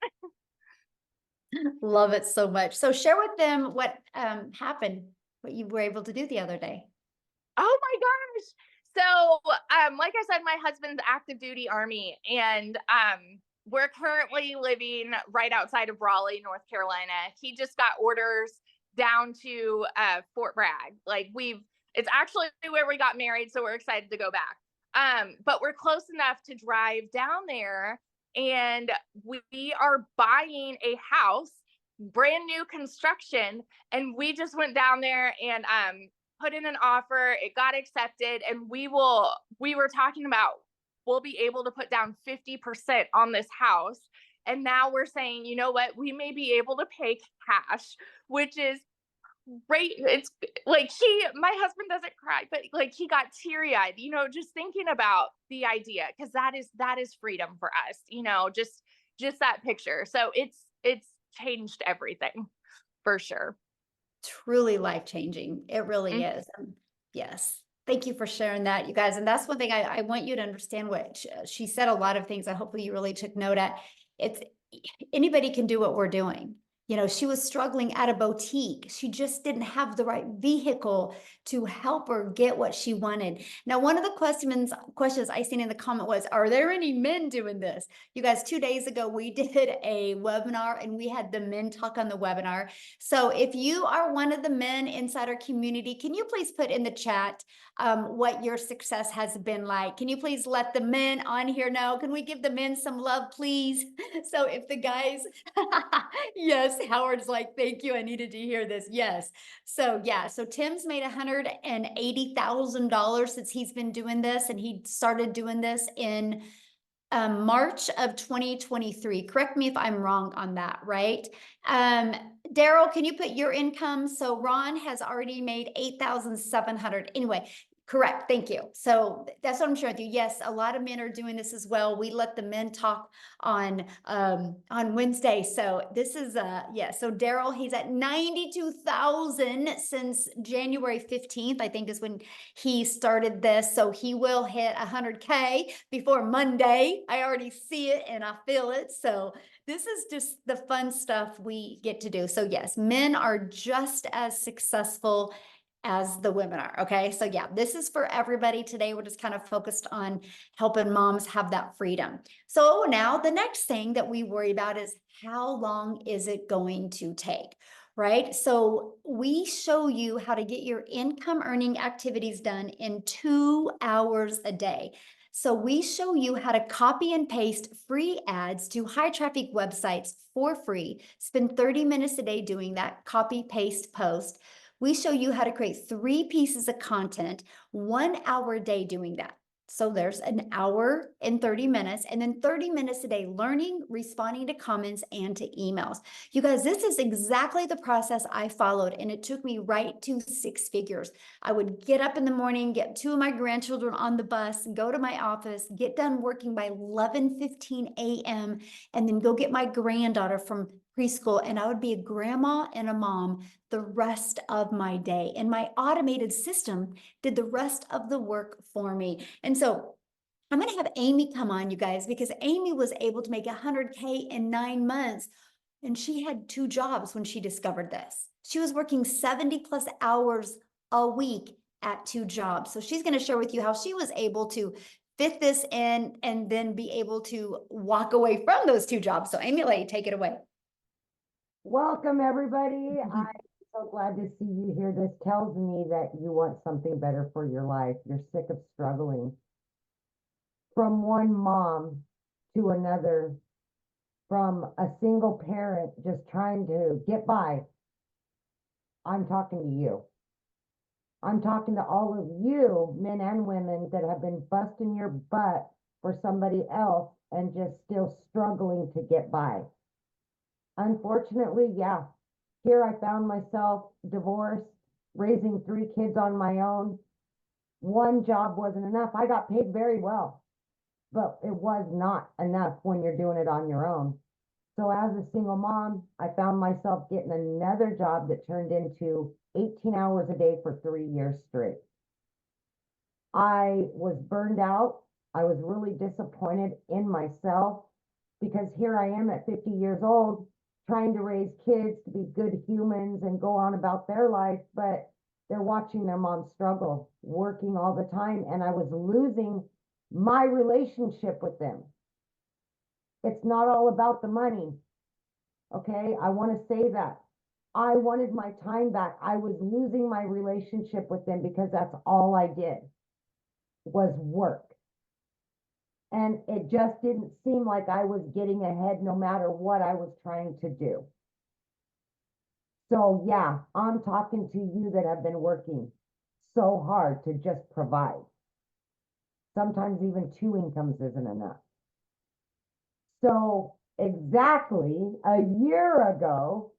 Love it so much. So share with them what happened, what you were able to do the other day.
Oh my gosh. So, like I said, my husband's active duty Army, and we're currently living right outside of Raleigh, North Carolina. He just got orders down to Fort Bragg. It's actually where we got married, so we're excited to go back. But we're close enough to drive down there, and we are buying a house, brand new construction, and we just went down there and put in an offer. It got accepted, and we were talking about we'll be able to put down 50% on this house. And now we're saying, you know what, we may be able to pay cash, which is great. It's like my husband doesn't cry, but like he got teary-eyed, you know, just thinking about the idea, because that is freedom for us, you know, just that picture. So it's changed everything for sure.
Truly life-changing. It really is. Yes. Thank you for sharing that, you guys. And that's one thing I want you to understand what she said a lot of things that hopefully you really took note at. It's anybody can do what we're doing. You know, she was struggling at a boutique. She just didn't have the right vehicle to help her get what she wanted. Now, one of the questions I seen in the comment was, are there any men doing this? You guys, 2 days ago, we did a webinar and we had the men talk on the webinar. So if you are one of the men inside our community, can you please put in the chat what your success has been like? Can you please let the men on here know? Can we give the men some love, please? So if the guys, yes, Howard's like, thank you. I needed to hear this. Yes. So yeah, so Tim's made $180,000 since he's been doing this, and he started doing this in March of 2023. Correct me if I'm wrong on that, right? Daryl, can you put your income? So Ron has already made 8,700. Anyway, correct. Thank you. So that's what I'm sharing with you. Yes, a lot of men are doing this as well. We let the men talk on Wednesday. So this is yeah. So Daryl, he's at 92,000 since January 15th, I think is when he started this. So he will hit 100K before Monday. I already see it and I feel it. So this is just the fun stuff we get to do. So yes, men are just as successful as the women are. Okay. So yeah, this is for everybody. Today, we're just kind of focused on helping moms have that freedom. So now the next thing that we worry about is how long is it going to take? Right. So we show you how to get your income earning activities done in 2 hours a day. So we show you how to copy and paste free ads to high traffic websites for free. Spend 30 minutes a day doing that, copy, paste, post. We show you how to create 3 pieces of content, 1 hour a day doing that. So there's an hour and 30 minutes, and then 30 minutes a day learning, responding to comments and to emails. You guys, this is exactly the process I followed, and it took me right to 6 figures. I would get up in the morning, get 2 of my grandchildren on the bus, go to my office, get done working by 11:15 a.m., and then go get my granddaughter from preschool, and I would be a grandma and a mom the rest of my day. And my automated system did the rest of the work for me. And so I'm going to have Amy come on, you guys, because Amy was able to make 100K in 9 months. And she had 2 jobs when she discovered this. She was working 70 plus hours a week at 2 jobs. So she's going to share with you how she was able to fit this in and then be able to walk away from those 2 jobs. So Amy, take it away.
Welcome, everybody. I'm so glad to see you here. This tells me that you want something better for your life. You're sick of struggling. From one mom to another, from a single parent just trying to get by. I'm talking to you. I'm talking to all of you, men and women, that have been busting your butt for somebody else and just still struggling to get by. Unfortunately, yeah, here I found myself divorced, raising 3 kids on my own. One job wasn't enough. I got paid very well, but it was not enough when you're doing it on your own. So as a single mom, I found myself getting another job that turned into 18 hours a day for 3 years straight. I was burned out. I was really disappointed in myself because here I am at 50 years old, trying to raise kids to be good humans and go on about their life, but they're watching their mom struggle, working all the time, and I was losing my relationship with them. It's not all about the money, okay? I want to say that. I wanted my time back. I was losing my relationship with them because that's all I did was work. And it just didn't seem like I was getting ahead no matter what I was trying to do. So yeah, I'm talking to you that have been working so hard to just provide. Sometimes even 2 incomes isn't enough. So exactly a year ago,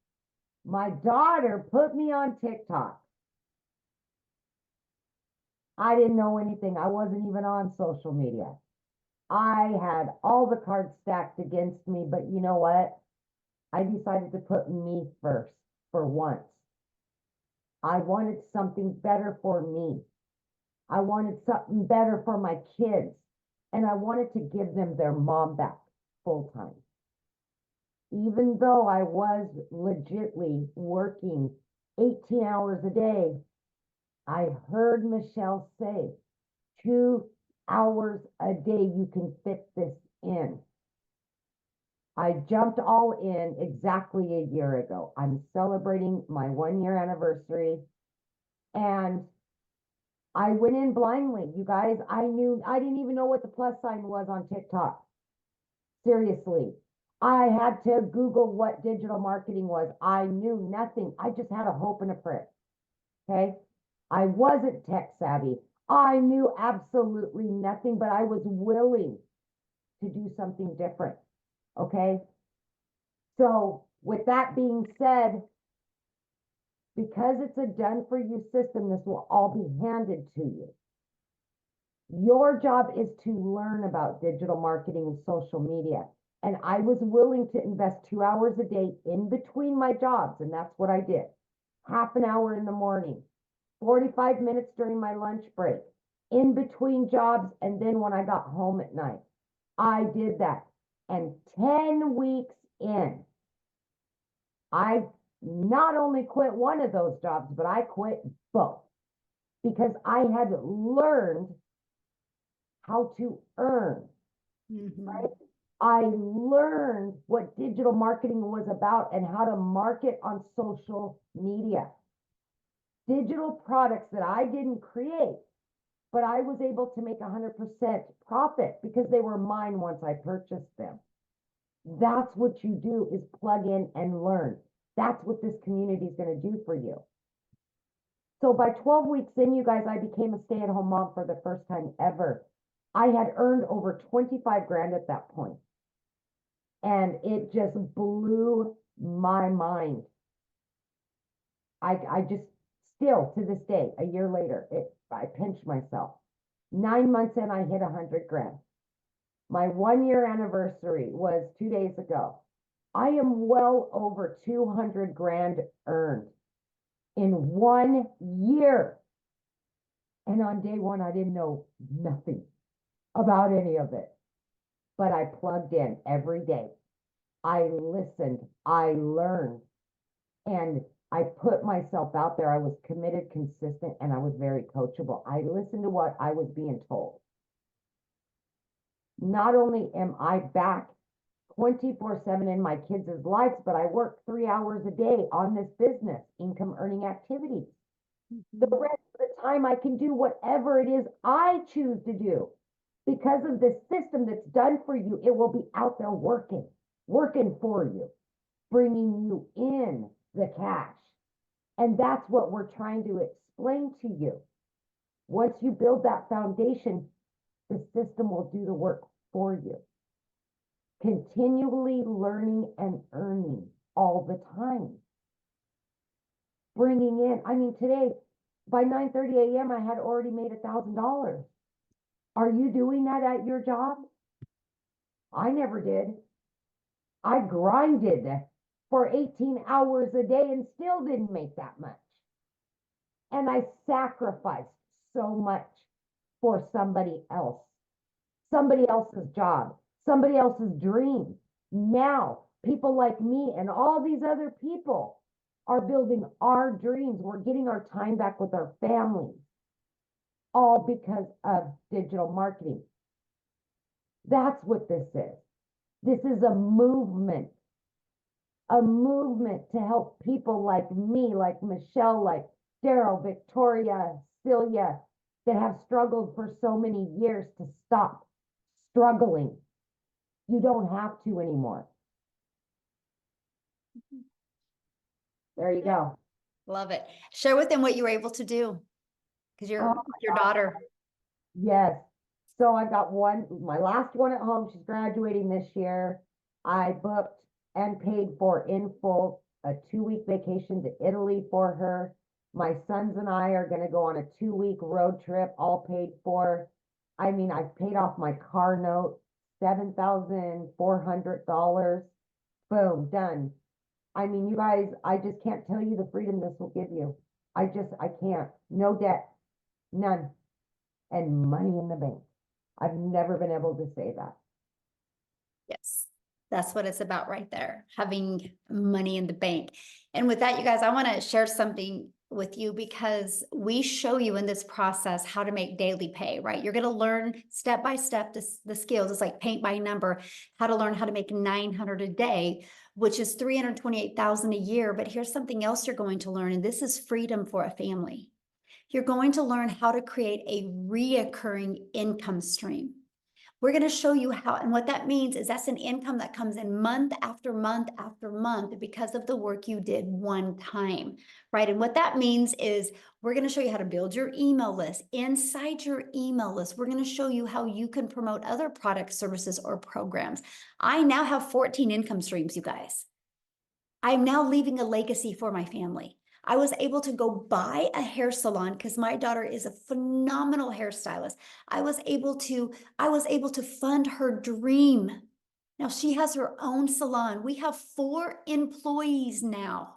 my daughter put me on TikTok. I didn't know anything. I wasn't even on social media. I had all the cards stacked against me, but you know what? I decided to put me first for once. I wanted something better for me. I wanted something better for my kids. And I wanted to give them their mom back full time. Even though I was legitly working 18 hours a day, I heard Michelle say, 2 hours a day, you can fit this in. I jumped all in exactly a year ago. I'm celebrating my 1-year anniversary, and I went in blindly. You guys, I didn't even know what the plus sign was on TikTok. Seriously. I had to Google what digital marketing was. I knew nothing. I just had a hope and a prayer. Okay. I wasn't tech savvy. I knew absolutely nothing, but I was willing to do something different. Okay. So with that being said, because it's a done for you system, this will all be handed to you. Your job is to learn about digital marketing and social media. And I was willing to invest 2 hours a day in between my jobs. And that's what I did. Half an hour in the morning, 45 minutes during my lunch break, in between jobs. And then when I got home at night, I did that. And 10 weeks in, I not only quit one of those jobs, but I quit both because I had learned how to earn, right? I learned what digital marketing was about and how to market on social media. Digital products that I didn't create, but I was able to make 100% profit because they were mine once I purchased them. That's what you do, is plug in and learn. That's what this community is going to do for you. So by 12 weeks in, you guys, I became a stay-at-home mom for the first time ever. I had earned over 25 grand at that point. And it just blew my mind. I just still to this day, a year later, I pinch myself. 9 months in, I hit 100 grand. My 1-year anniversary was 2 days ago. I am well over 200 grand earned in 1 year. And on day one, I didn't know nothing about any of it, but I plugged in every day. I listened, I learned, and I put myself out there. I was committed, consistent, and I was very coachable. I listened to what I was being told. Not only am I back 24/7 in my kids' lives, but I work 3 hours a day on this business, income earning activities. The rest of the time I can do whatever it is I choose to do. Because of the system that's done for you, it will be out there working for you, bringing you in the cash. And that's what we're trying to explain to you. Once you build that foundation, the system will do the work for you. Continually learning and earning all the time. Bringing in, I mean, today, by 9:30 a.m., I had already made $1,000. Are you doing that at your job? I never did. I grinded for 18 hours a day and still didn't make that much. And I sacrificed so much for somebody else, somebody else's job, somebody else's dream. Now, people like me and all these other people are building our dreams. We're getting our time back with our families, all because of digital marketing. That's what this is. This is a movement to help people like me, like Michelle, like Daryl, Victoria, Celia, that have struggled for so many years to stop struggling. You don't have to anymore. There you go.
Love it. Share with them what you were able to do, because your
Oh my
your
God.
daughter.
Yes. So I got my last one at home. She's graduating this year. I booked and paid for in full a 2-week vacation to Italy for her. My sons and I are going to go on a 2-week road trip, all paid for. I mean, I've paid off my car note, $7,400. Boom, done. I mean, you guys, I just can't tell you the freedom this will give you. I can't. No debt, none, and money in the bank. I've never been able to say that.
Yes, that's what it's about right there, having money in the bank. And with that, you guys, I want to share something with you because we show you in this process how to make daily pay, right? You're going to learn step by step the skills. It's like paint by number, how to learn how to make 900 a day, which is 328,000 a year. But here's something else you're going to learn, and this is freedom for a family. You're going to learn how to create a reoccurring income stream. We're going to show you how, and what that means is that's an income that comes in month after month after month because of the work you did one time, right? And what that means is we're going to show you how to build your email list. Inside your email list, we're going to show you how you can promote other products, services, or programs. I now have 14 income streams, you guys. I'm now leaving a legacy for my family. I was able to go buy a hair salon because my daughter is a phenomenal hairstylist. I was able to fund her dream. Now she has her own salon. We have 4 employees now.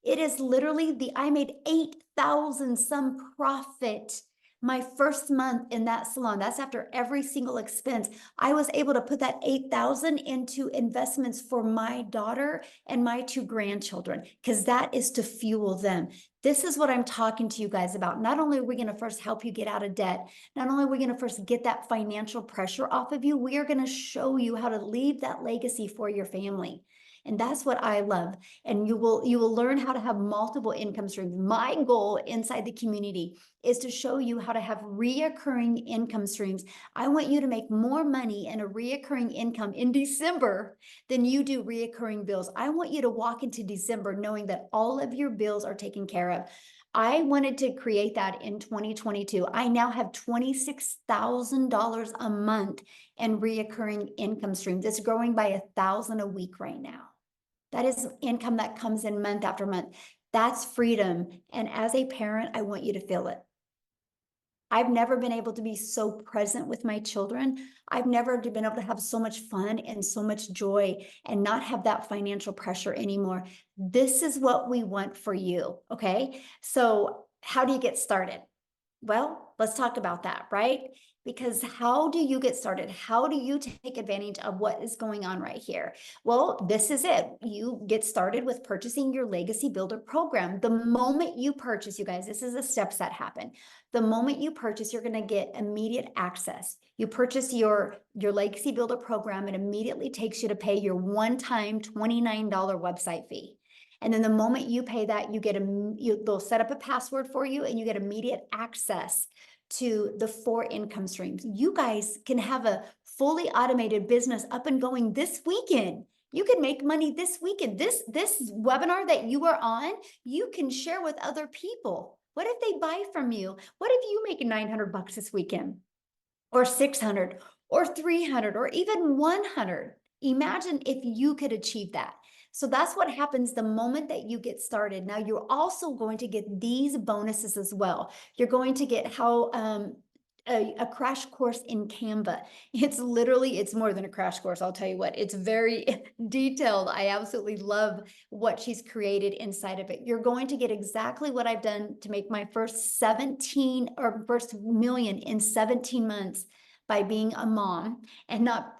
It is literally I made 8,000 some profit my first month in that salon. That's after every single expense. I was able to put that 8,000 into investments for my daughter and my 2 grandchildren, because that is to fuel them. This is what I'm talking to you guys about. Not only are we going to first help you get out of debt, not only are we going to first get that financial pressure off of you, we are going to show you how to leave that legacy for your family. And that's what I love. And you will learn how to have multiple income streams. My goal inside the community is to show you how to have reoccurring income streams. I want you to make more money in a reoccurring income in December than you do reoccurring bills. I want you to walk into December knowing that all of your bills are taken care of. I wanted to create that in 2022. I now have $26,000 a month in reoccurring income streams. It's growing by 1,000 a week right now. That is income that comes in month after month. That's freedom. And as a parent, I want you to feel it. I've never been able to be so present with my children. I've never been able to have so much fun and so much joy and not have that financial pressure anymore. This is what we want for you, okay? So how do you get started? Well, let's talk about that, right? Because how do you get started? How do you take advantage of what is going on right here? Well, this is it. You get started with purchasing your Legacy Builder program. The moment you purchase, you guys, this is the steps that happen. The moment you purchase, you're going to get immediate access. You purchase your Legacy Builder program, it immediately takes you to pay your one-time $29 website fee. And then the moment you pay that, you get they'll set up a password for you and you get immediate access to the 4 income streams. You guys can have a fully automated business up and going this weekend. You can make money this weekend. This webinar that you are on, you can share with other people. What if they buy from you? What if you make $900 this weekend, or 600, or 300, or even 100? Imagine if you could achieve that. So that's what happens the moment that you get started. Now you're also going to get these bonuses as well. You're going to get how a crash course in Canva. It's more than a crash course. I'll tell you what, it's very detailed. I absolutely love what she's created inside of it. You're going to get exactly what I've done to make my first first million in 17 months by being a mom and not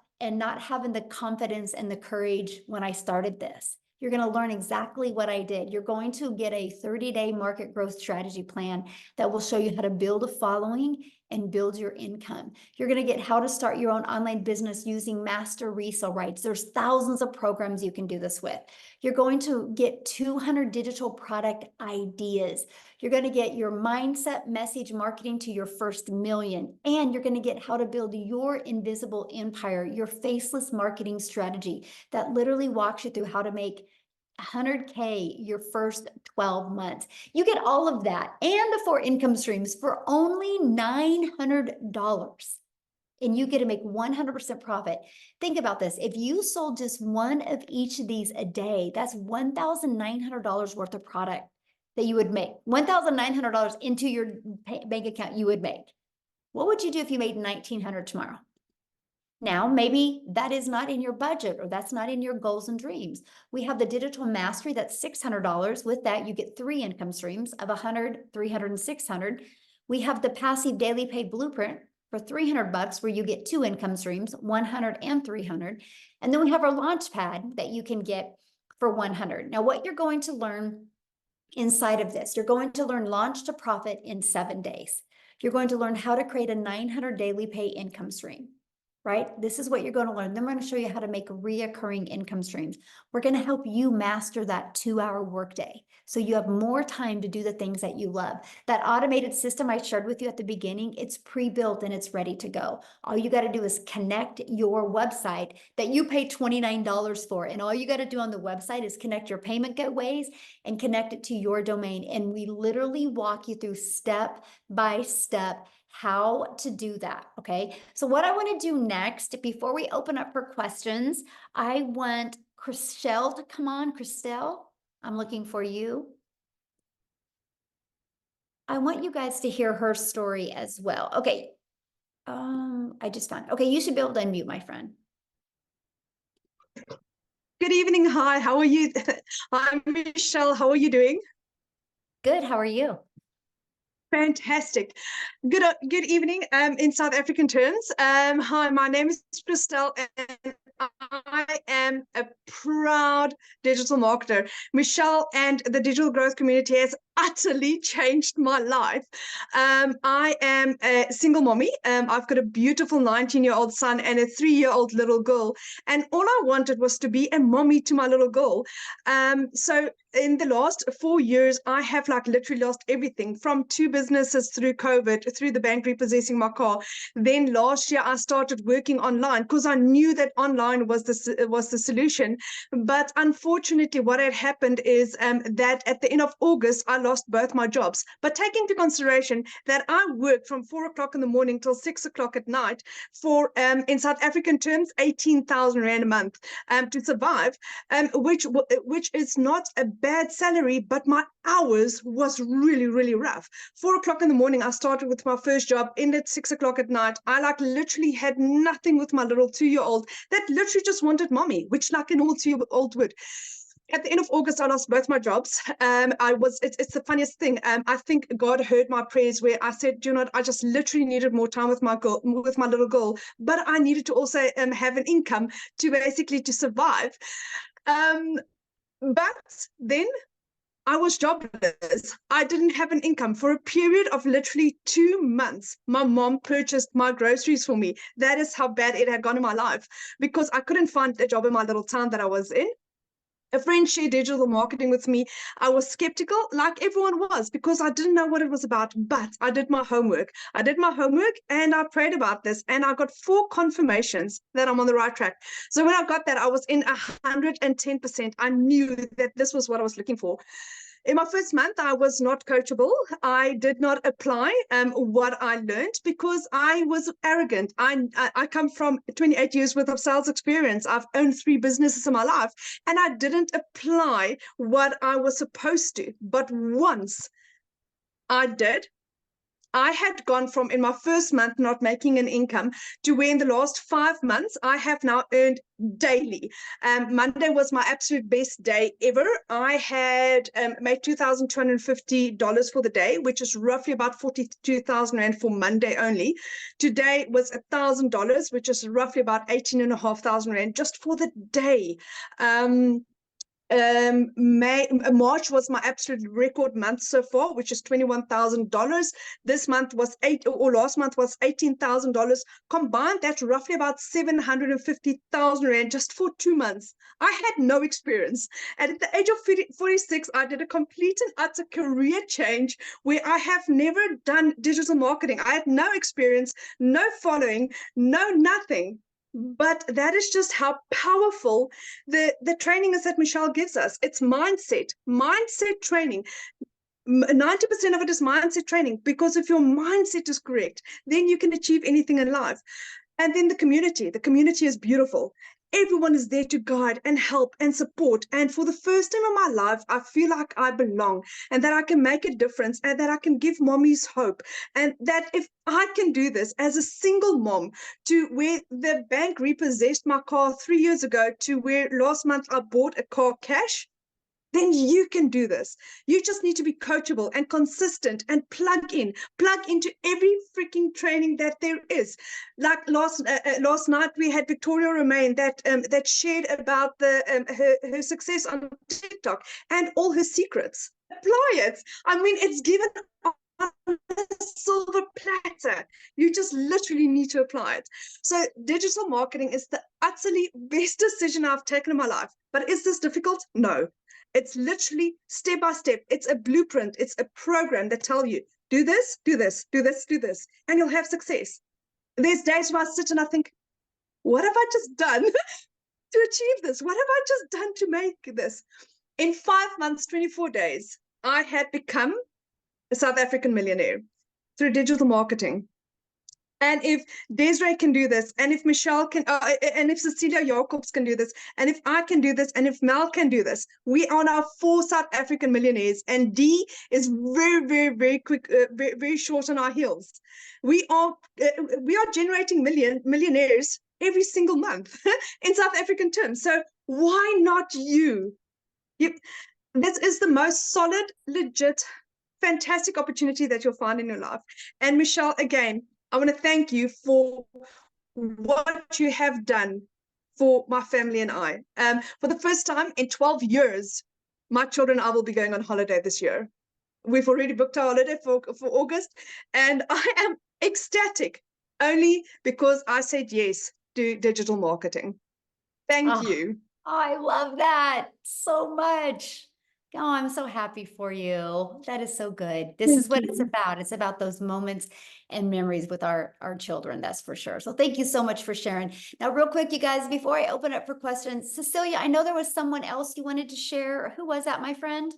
having the confidence and the courage when I started this. You're going to learn exactly what I did. You're going to get a 30-day market growth strategy plan that will show you how to build a following and build your income. You're going to get how to start your own online business using master resale rights. There's thousands of programs you can do this with. You're going to get 200 digital product ideas. You're going to get your mindset message marketing to your first million. And you're going to get how to build your invisible empire, your faceless marketing strategy that literally walks you through how to make 100K your first 12 months. You get all of that and the 4 income streams for only $900. and you get to make 100% profit. Think about this. If you sold just one of each of these a day, that's $1,900 worth of product that you would make. $1,900 into your bank account you would make. What would you do if you made $1,900 tomorrow? Now, maybe that is not in your budget or that's not in your goals and dreams. We have the digital mastery that's $600. With that, you get 3 income streams of 100, 300, and 600. We have the passive daily paid blueprint for $300 where you get 2 income streams, 100 and 300. And then we have our launch pad that you can get for 100. Now, what you're going to learn inside of this, you're going to learn launch to profit in 7 days. You're going to learn how to create a 900 daily pay income stream. Right? This is what you're going to learn. Then we're going to show you how to make reoccurring income streams. We're going to help you master that 2-hour workday so you have more time to do the things that you love. That automated system I shared with you at the beginning, it's pre-built and it's ready to go. All you got to do is connect your website that you pay $29 for. And all you got to do on the website is connect your payment gateways and connect it to your domain. And we literally walk you through step by step how to do that, okay? So what I want to do next, before we open up for questions, I want Christelle to come on. Christelle, I'm looking for you. I want you guys to hear her story as well. Okay, I just found, okay, you should be able to unmute, my friend.
Good evening. Hi, how are you? I'm Michelle. How are you doing?
Good, how are you?
Fantastic. Good evening in South African terms. Hi, my name is Christelle and I am a proud digital marketer. Michelle and the digital growth community has utterly changed my life. I am a single mommy. I've got a beautiful 19-year-old son and a 3-year-old little girl. And all I wanted was to be a mommy to my little girl. So in the last 4 years, I have literally lost everything from 2 businesses through COVID, through the bank repossessing my car. Then last year, I started working online because I knew that online was the solution. But unfortunately, what had happened is that at the end of August, I lost both my jobs. But take into consideration that I worked from 4 o'clock in the morning till 6 o'clock at night for, in South African terms, 18,000 Rand a month to survive, which is not a bad salary, but my hours was really, really rough. 4 o'clock in the morning, I started with my first job, ended 6 o'clock at night. I literally had nothing with my little 2-year-old that literally just wanted mommy, which an all 2-year-old would. At the end of August, I lost both my jobs. It's the funniest thing. I think God heard my prayers where I said, you know what, I just literally needed more time with my little girl, but I needed to also have an income to survive. But then I was jobless. I didn't have an income for a period of literally 2 months. My mom purchased my groceries for me. That is how bad it had gone in my life because I couldn't find a job in my little town that I was in. A friend shared digital marketing with me. I was skeptical, like everyone was, because I didn't know what it was about, but I did my homework. And I prayed about this and I got 4 confirmations that I'm on the right track. So when I got that, I was in 110%. I knew that this was what I was looking for. In my first month, I was not coachable. I did not apply what I learned because I was arrogant. I come from 28 years worth of sales experience. I've owned 3 businesses in my life, and I didn't apply what I was supposed to. But once I did, I had gone from in my first month not making an income to where in the last 5 months I have now earned daily. Monday was my absolute best day ever. I had made $2,250 for the day, which is roughly about 42,000 Rand for Monday only. Today was $1,000, which is roughly about 18,500 Rand just for the day. March was my absolute record month so far, which is $21,000. This month was last month was $18,000. Combined, that's roughly about 750,000 Rand just for 2 months. I had no experience. And at the age of 46, I did a complete and utter career change where I have never done digital marketing. I had no experience, no following, no nothing. But that is just how powerful the training is that Michelle gives us. It's mindset training. 90% of it is mindset training, because if your mindset is correct, then you can achieve anything in life. And then the community is beautiful. Everyone is there to guide and help and support. And for the first time in my life, I feel like I belong and that I can make a difference and that I can give mommies hope. And that if I can do this as a single mom, to where the bank repossessed my car 3 years ago, to where last month I bought a car cash, then you can do this. You just need to be coachable and consistent and plug into every freaking training that there is. Like last night, we had Victoria Romain that shared about her success on TikTok and all her secrets. Apply it. I mean, it's given on a silver platter. You just literally need to apply it. So digital marketing is the utterly best decision I've taken in my life. But is this difficult? No. It's literally step by step. It's a blueprint. It's a program that tells you, do this, do this, do this, do this, and you'll have success. There's days where I sit and I think, what have I just done to achieve this? What have I just done to make this? In 5 months, 24 days, I had become a South African millionaire through digital marketing. And if Desiree can do this, and if Michelle can, and if Cecilia Jacobs can do this, and if I can do this, and if Mel can do this, we are now 4 South African millionaires, and D is very, very, very quick, very, very short on our heels. We are generating millionaires every single month in South African terms. So why not you? This is the most solid, legit, fantastic opportunity that you'll find in your life. And Michelle, again, I want to thank you for what you have done for my family and I. For the first time in 12 years, my children and I will be going on holiday this year. We've already booked our holiday for August, and I am ecstatic only because I said yes to digital marketing. Thank you.
I love that so much. Oh, I'm so happy for you. That is so good. This is what it's about. It's about those moments and memories with our children, that's for sure. So thank you so much for sharing. Now, real quick, you guys, before I open up for questions, Cecilia, I know there was someone else you wanted to share. Who was that, my friend?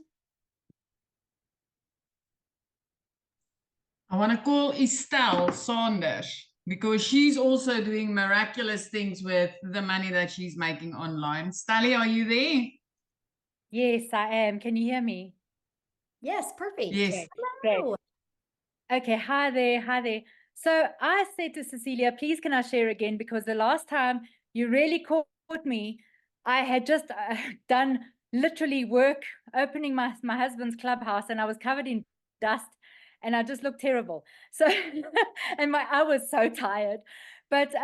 I want to call Estelle Saunders because she's also doing miraculous things with the money that she's making online. Stally, are you there?
Yes, I am. Can you hear me?
Yes, perfect.
Yes.
Hello.
Okay, hi there, hi there. So I said to Cecilia, please can I share again? Because the last time you really caught me, I had just done literally work opening my husband's clubhouse and I was covered in dust and I just looked terrible. So, and I was so tired. But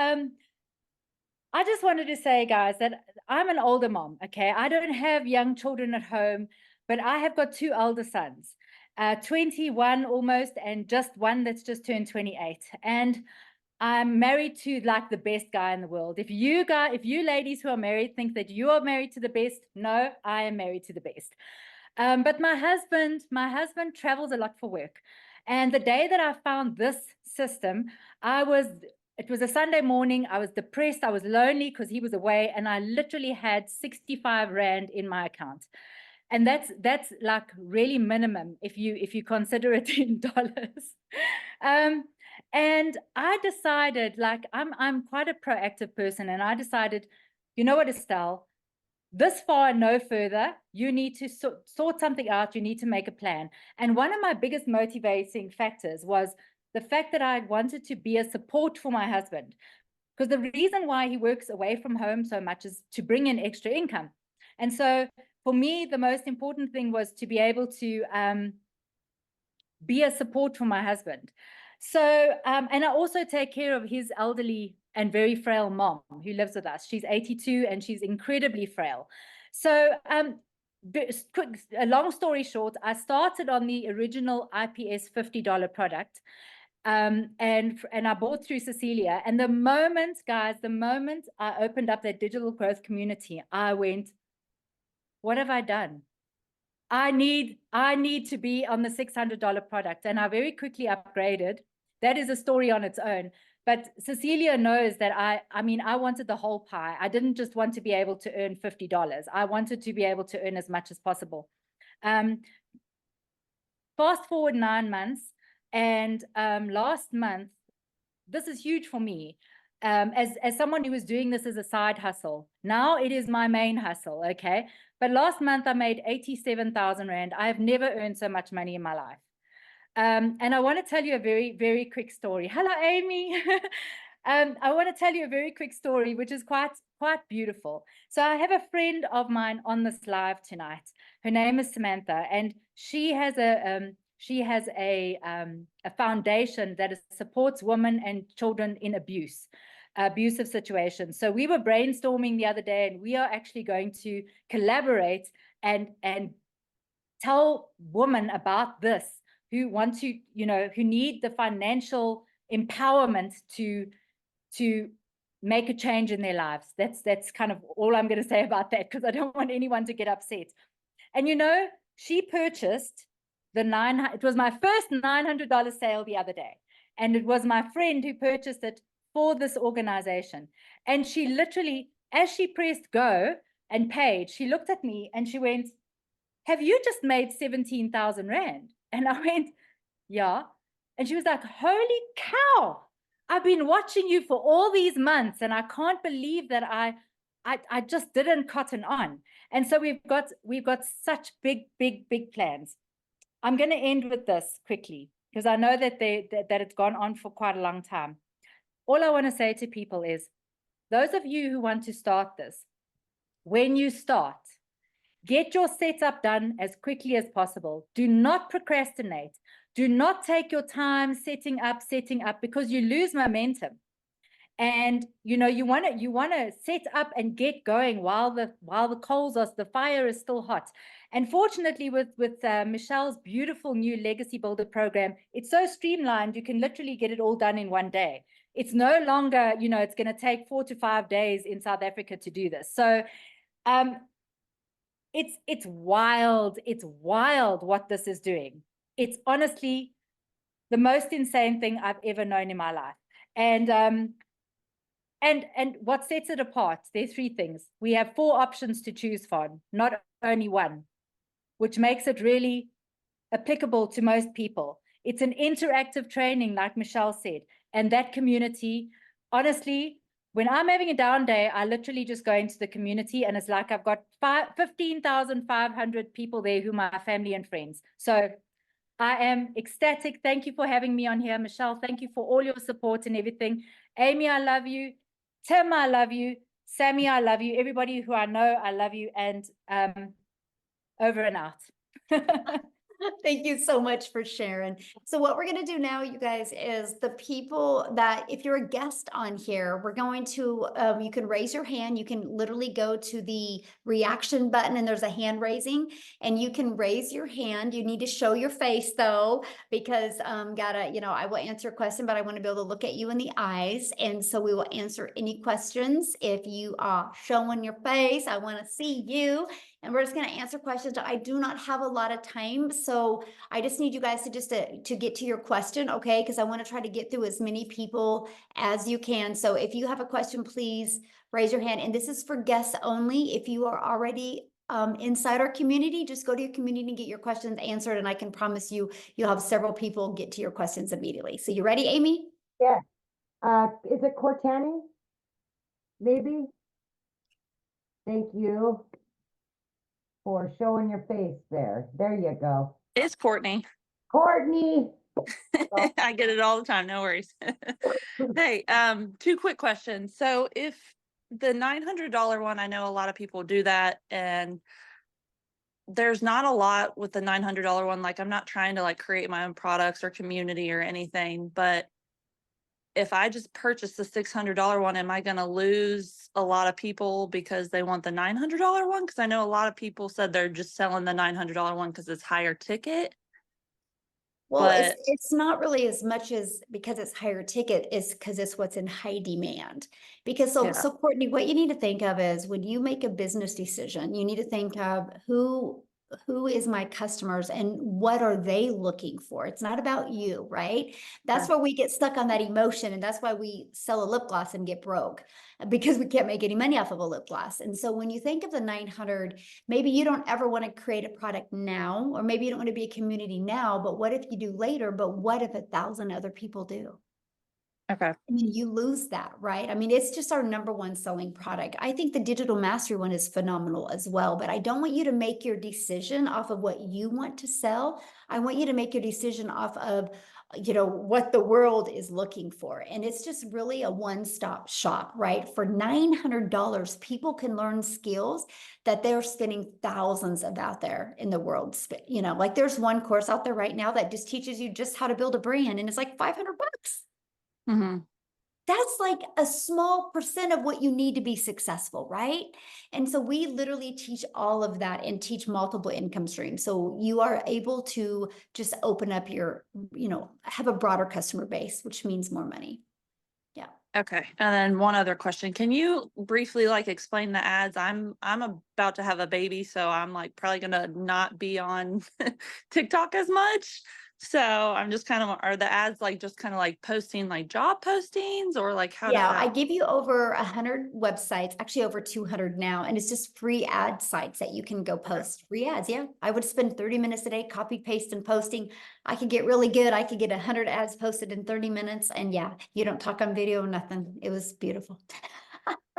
I just wanted to say, guys, that I'm an older mom, okay? I don't have young children at home, but I have got 2 elder sons, 21 almost, and just one that's just turned 28. And I'm married to like the best guy in the world. If you ladies who are married think that you are married to the best, no, I am married to the best. But my husband travels a lot for work. And the day that I found this system, it was a Sunday morning. I was depressed. I was lonely because he was away. And I literally had 65 Rand in my account. And that's like really minimum if you consider it in dollars. And I decided, like, I'm quite a proactive person. And I decided, you know what, Estelle, this far and no further, you need to sort something out. You need to make a plan. And one of my biggest motivating factors was the fact that I wanted to be a support for my husband, because the reason why he works away from home so much is to bring in extra income. And so for me, the most important thing was to be able to be a support for my husband. So, and I also take care of his elderly and very frail mom who lives with us. She's 82 and she's incredibly frail. So, a long story short, I started on the original IPS $50 product. And I bought through Cecilia. And the moment I opened up that digital growth community, I went, what have I done? I need to be on the $600 product. And I very quickly upgraded. That is a story on its own. But Cecilia knows that I wanted the whole pie. I didn't just want to be able to earn $50. I wanted to be able to earn as much as possible. Fast forward 9 months. And last month, this is huge for me. as someone who was doing this as a side hustle. Now it is my main hustle, okay? But last month I made 87,000 Rand. I have never earned so much money in my life. And I want to tell you a very, very quick story. Hello, Amy. I want to tell you a very quick story, which is quite beautiful. So I have a friend of mine on this live tonight. Her name is Samantha, and she has a foundation that supports women and children in abusive situations. So we were brainstorming the other day, and we are actually going to collaborate and tell women about this who want to, who need the financial empowerment to make a change in their lives. That's kind of all I'm going to say about that, because I don't want anyone to get upset. And she purchased it was my first $900 sale the other day. And it was my friend who purchased it for this organization. And she literally, as she pressed go and paid, she looked at me and she went, "Have you just made 17,000 Rand?" And I went, "Yeah." And she was like, "Holy cow, I've been watching you for all these months and I can't believe that I just didn't cotton on." And so we've got such big plans. I'm going to end with this quickly, because I know that it's gone on for quite a long time. All I want to say to people is, those of you who want to start this, when you start, get your setup done as quickly as possible. Do not procrastinate. Do not take your time setting up, because you lose momentum. And you want to set up and get going while the fire is still hot. And fortunately, with Michelle's beautiful new Legacy Builder program, it's so streamlined, you can literally get it all done in one day. It's no longer, it's going to take 4 to 5 days in South Africa to do this. So it's wild. It's wild what this is doing. It's honestly the most insane thing I've ever known in my life. And what sets it apart, there are 3 things. We have 4 options to choose from, not only one, which makes it really applicable to most people. It's an interactive training, like Michelle said, and that community, honestly, when I'm having a down day, I literally just go into the community, and it's like I've got 15,500 people there who are my family and friends. So I am ecstatic. Thank you for having me on here. Michelle, thank you for all your support and everything. Amy, I love you. Tim, I love you. Sammy, I love you. Everybody who I know, I love you. And over and out.
Thank you so much for sharing. So what we're going to do now, you guys, is the people that, if you're a guest on here, we're going to, you can raise your hand. You can literally go to the reaction button and there's a hand raising, and you can raise your hand. You need to show your face though, because I will answer a question, but I want to be able to look at you in the eyes. And so we will answer any questions. If you are showing your face, I want to see you. And we're just going to answer questions. I do not have a lot of time, so I just need you guys to get to your question, okay? Because I want to try to get through as many people as you can. So if you have a question, please raise your hand. And this is for guests only. If you are already inside our community, just go to your community and get your questions answered. And I can promise you, you'll have several people get to your questions immediately. So you ready, Amy?
Yeah. Is it Cortani? Maybe? Thank you for showing your face there. There you go.
It's Courtney.
Courtney.
I get it all the time. No worries. Hey, 2 quick questions. So if the $900 one, I know a lot of people do that, and there's not a lot with the $900 one. Like, I'm not trying to create my own products or community or anything, but if I just purchase the $600 one, am I going to lose a lot of people because they want the $900 one? Because I know a lot of people said they're just selling the $900 one because it's higher ticket.
Well,
But
it's not really as much as because it's higher ticket, is because it's what's in high demand. Because so Courtney, what you need to think of is when you make a business decision, you need to think of who is my customers and what are they looking for? It's not about you, right? That's where we get stuck on that emotion. And that's why we sell a lip gloss and get broke, because we can't make any money off of a lip gloss. And so when you think of the 900, maybe you don't ever want to create a product now, or maybe you don't want to be a community now, but what if you do later? But what if 1,000 other people do?
Okay.
I mean, you lose that, right? I mean, it's just our number one selling product. I think the digital mastery one is phenomenal as well, but I don't want you to make your decision off of what you want to sell. I want you to make your decision off of, what the world is looking for. And it's just really a one-stop shop, right? For $900, people can learn skills that they're spending thousands of out there in the world. Like there's one course out there right now that just teaches you just how to build a brand, and it's like $500.
Mm-hmm.
That's like a small percent of what you need to be successful, right? And so we literally teach all of that and teach multiple income streams. So you are able to just open up your, have a broader customer base, which means more money. Yeah.
Okay. And then one other question. Can you briefly explain the ads? I'm about to have a baby, so I'm probably gonna not be on TikTok as much. So I'm just are the ads just posting job postings, or how does
I
that?
give you over 100 websites, actually over 200 now, and it's just free ad sites that you can go post. Free ads, yeah. I would spend 30 minutes a day, copy, paste, and posting. I could get really good. I could get 100 ads posted in 30 minutes, and you don't talk on video, nothing. It was beautiful.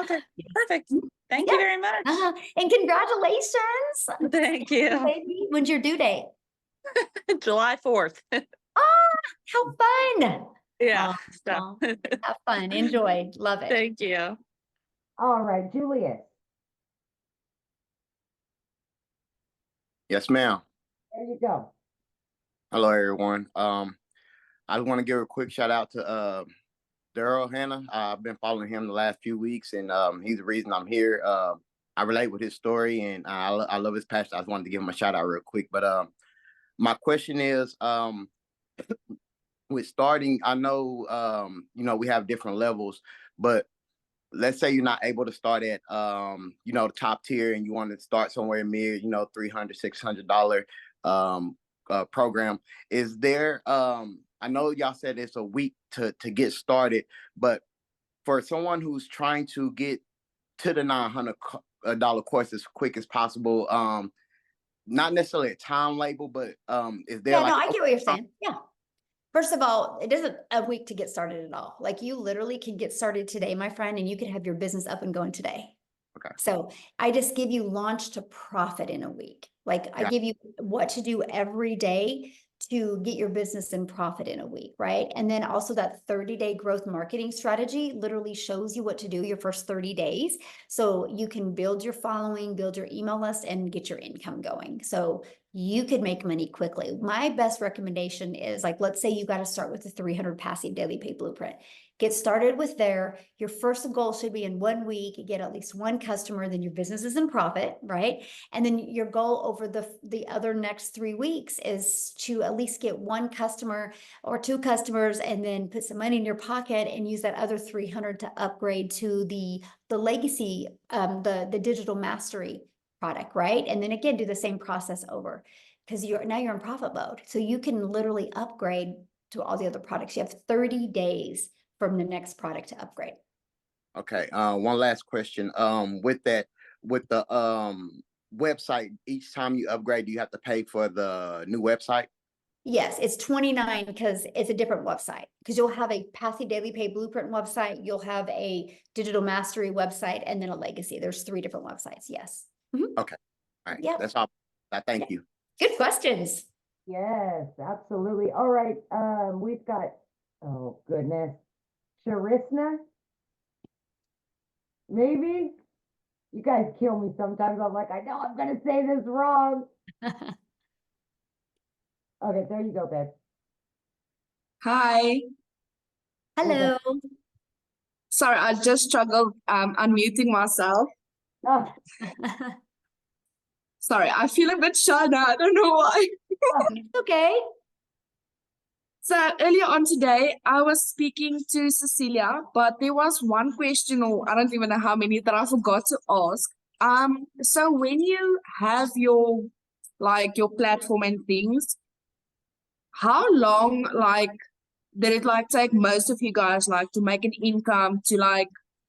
Okay, perfect. Thank you very much.
And congratulations.
Thank you.
Baby, when's your due date?
July 4th.
How fun.
Yeah.
Well, have fun. Enjoy. Love it.
Thank you.
All right, Julius,
Yes, ma'am.
there you go.
Hello, everyone. I want to give a quick shout out to Daryl Hannah. I've been following him the last few weeks, and he's the reason I'm here. I relate with his story, and I love his passion. I just wanted to give him a shout out real quick. But my question is, with starting, I know we have different levels, but let's say you're not able to start at the top tier, and you want to start somewhere mid, $300, $600 program. Is there I know y'all said it's a week to get started, but for someone who's trying to get to the $900 course as quick as possible, not necessarily a time label, but is there
I get what you're saying. Yeah. First of all, it isn't a week to get started at all. You literally can get started today, my friend, and you can have your business up and going today.
Okay.
So I just give you launch to profit in a week. I give you what to do every day to get your business in profit in a week, right? And then also that 30-day growth marketing strategy literally shows you what to do your first 30 days. So you can build your following, build your email list, and get your income going. So you could make money quickly. My best recommendation is let's say you got to start with the 300 passive daily pay blueprint. Get started with there. Your first goal should be in 1 week, get at least one customer, then your business is in profit, right? And then your goal over the other next 3 weeks is to at least get one customer or two customers, and then put some money in your pocket and use that other 300 to upgrade to the legacy, the digital mastery product, right? And then again, do the same process over, because now you're in profit mode. So you can literally upgrade to all the other products. You have 30 days from the next product to upgrade.
Okay. One last question. With the website, each time you upgrade, do you have to pay for the new website?
Yes, it's $29 because it's a different website. Because you'll have a passive daily pay blueprint website, you'll have a digital mastery website, and then a legacy. There's 3 different websites. Yes. Mm-hmm.
Okay. All right.
Yep.
That's all. Thank you.
Good questions.
Yes, absolutely. All right, we've got, oh goodness, Sharisna? Maybe? You guys kill me sometimes. I'm I know I'm gonna say this wrong. Okay, there you go, babe.
Hi.
Hello.
Sorry, I just struggled unmuting myself.
Oh,
Sorry, I feel a bit shy now. I don't know why.
Okay.
So earlier on today, I was speaking to Cecilia, but there was one question, or I don't even know how many, that I forgot to ask. So when you have your platform and things, how long did it take most of you guys to make an income, to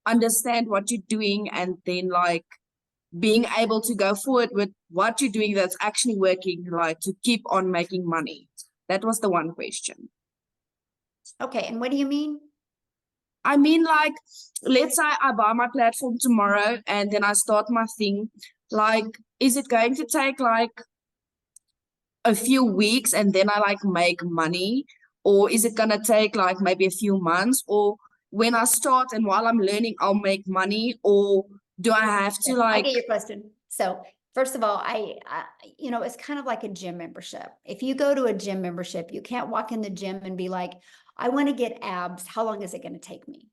understand what you're doing, and then being able to go forward with what you're doing that's actually working, to keep on making money? That was the one question.
Okay, and what do you mean?
I mean, like, let's say I buy my platform tomorrow and then I start my thing. Like, is it going to take like a few weeks and then I like make money? Or is it gonna take like maybe a few months? Or when I start and while I'm learning, I'll make money? Or do I have to
I
like,
get your question. So first of all, you know, it's kind of like a gym membership. If you go to a gym membership, you can't walk in the gym and be like, I want to get abs. How long is it going to take me?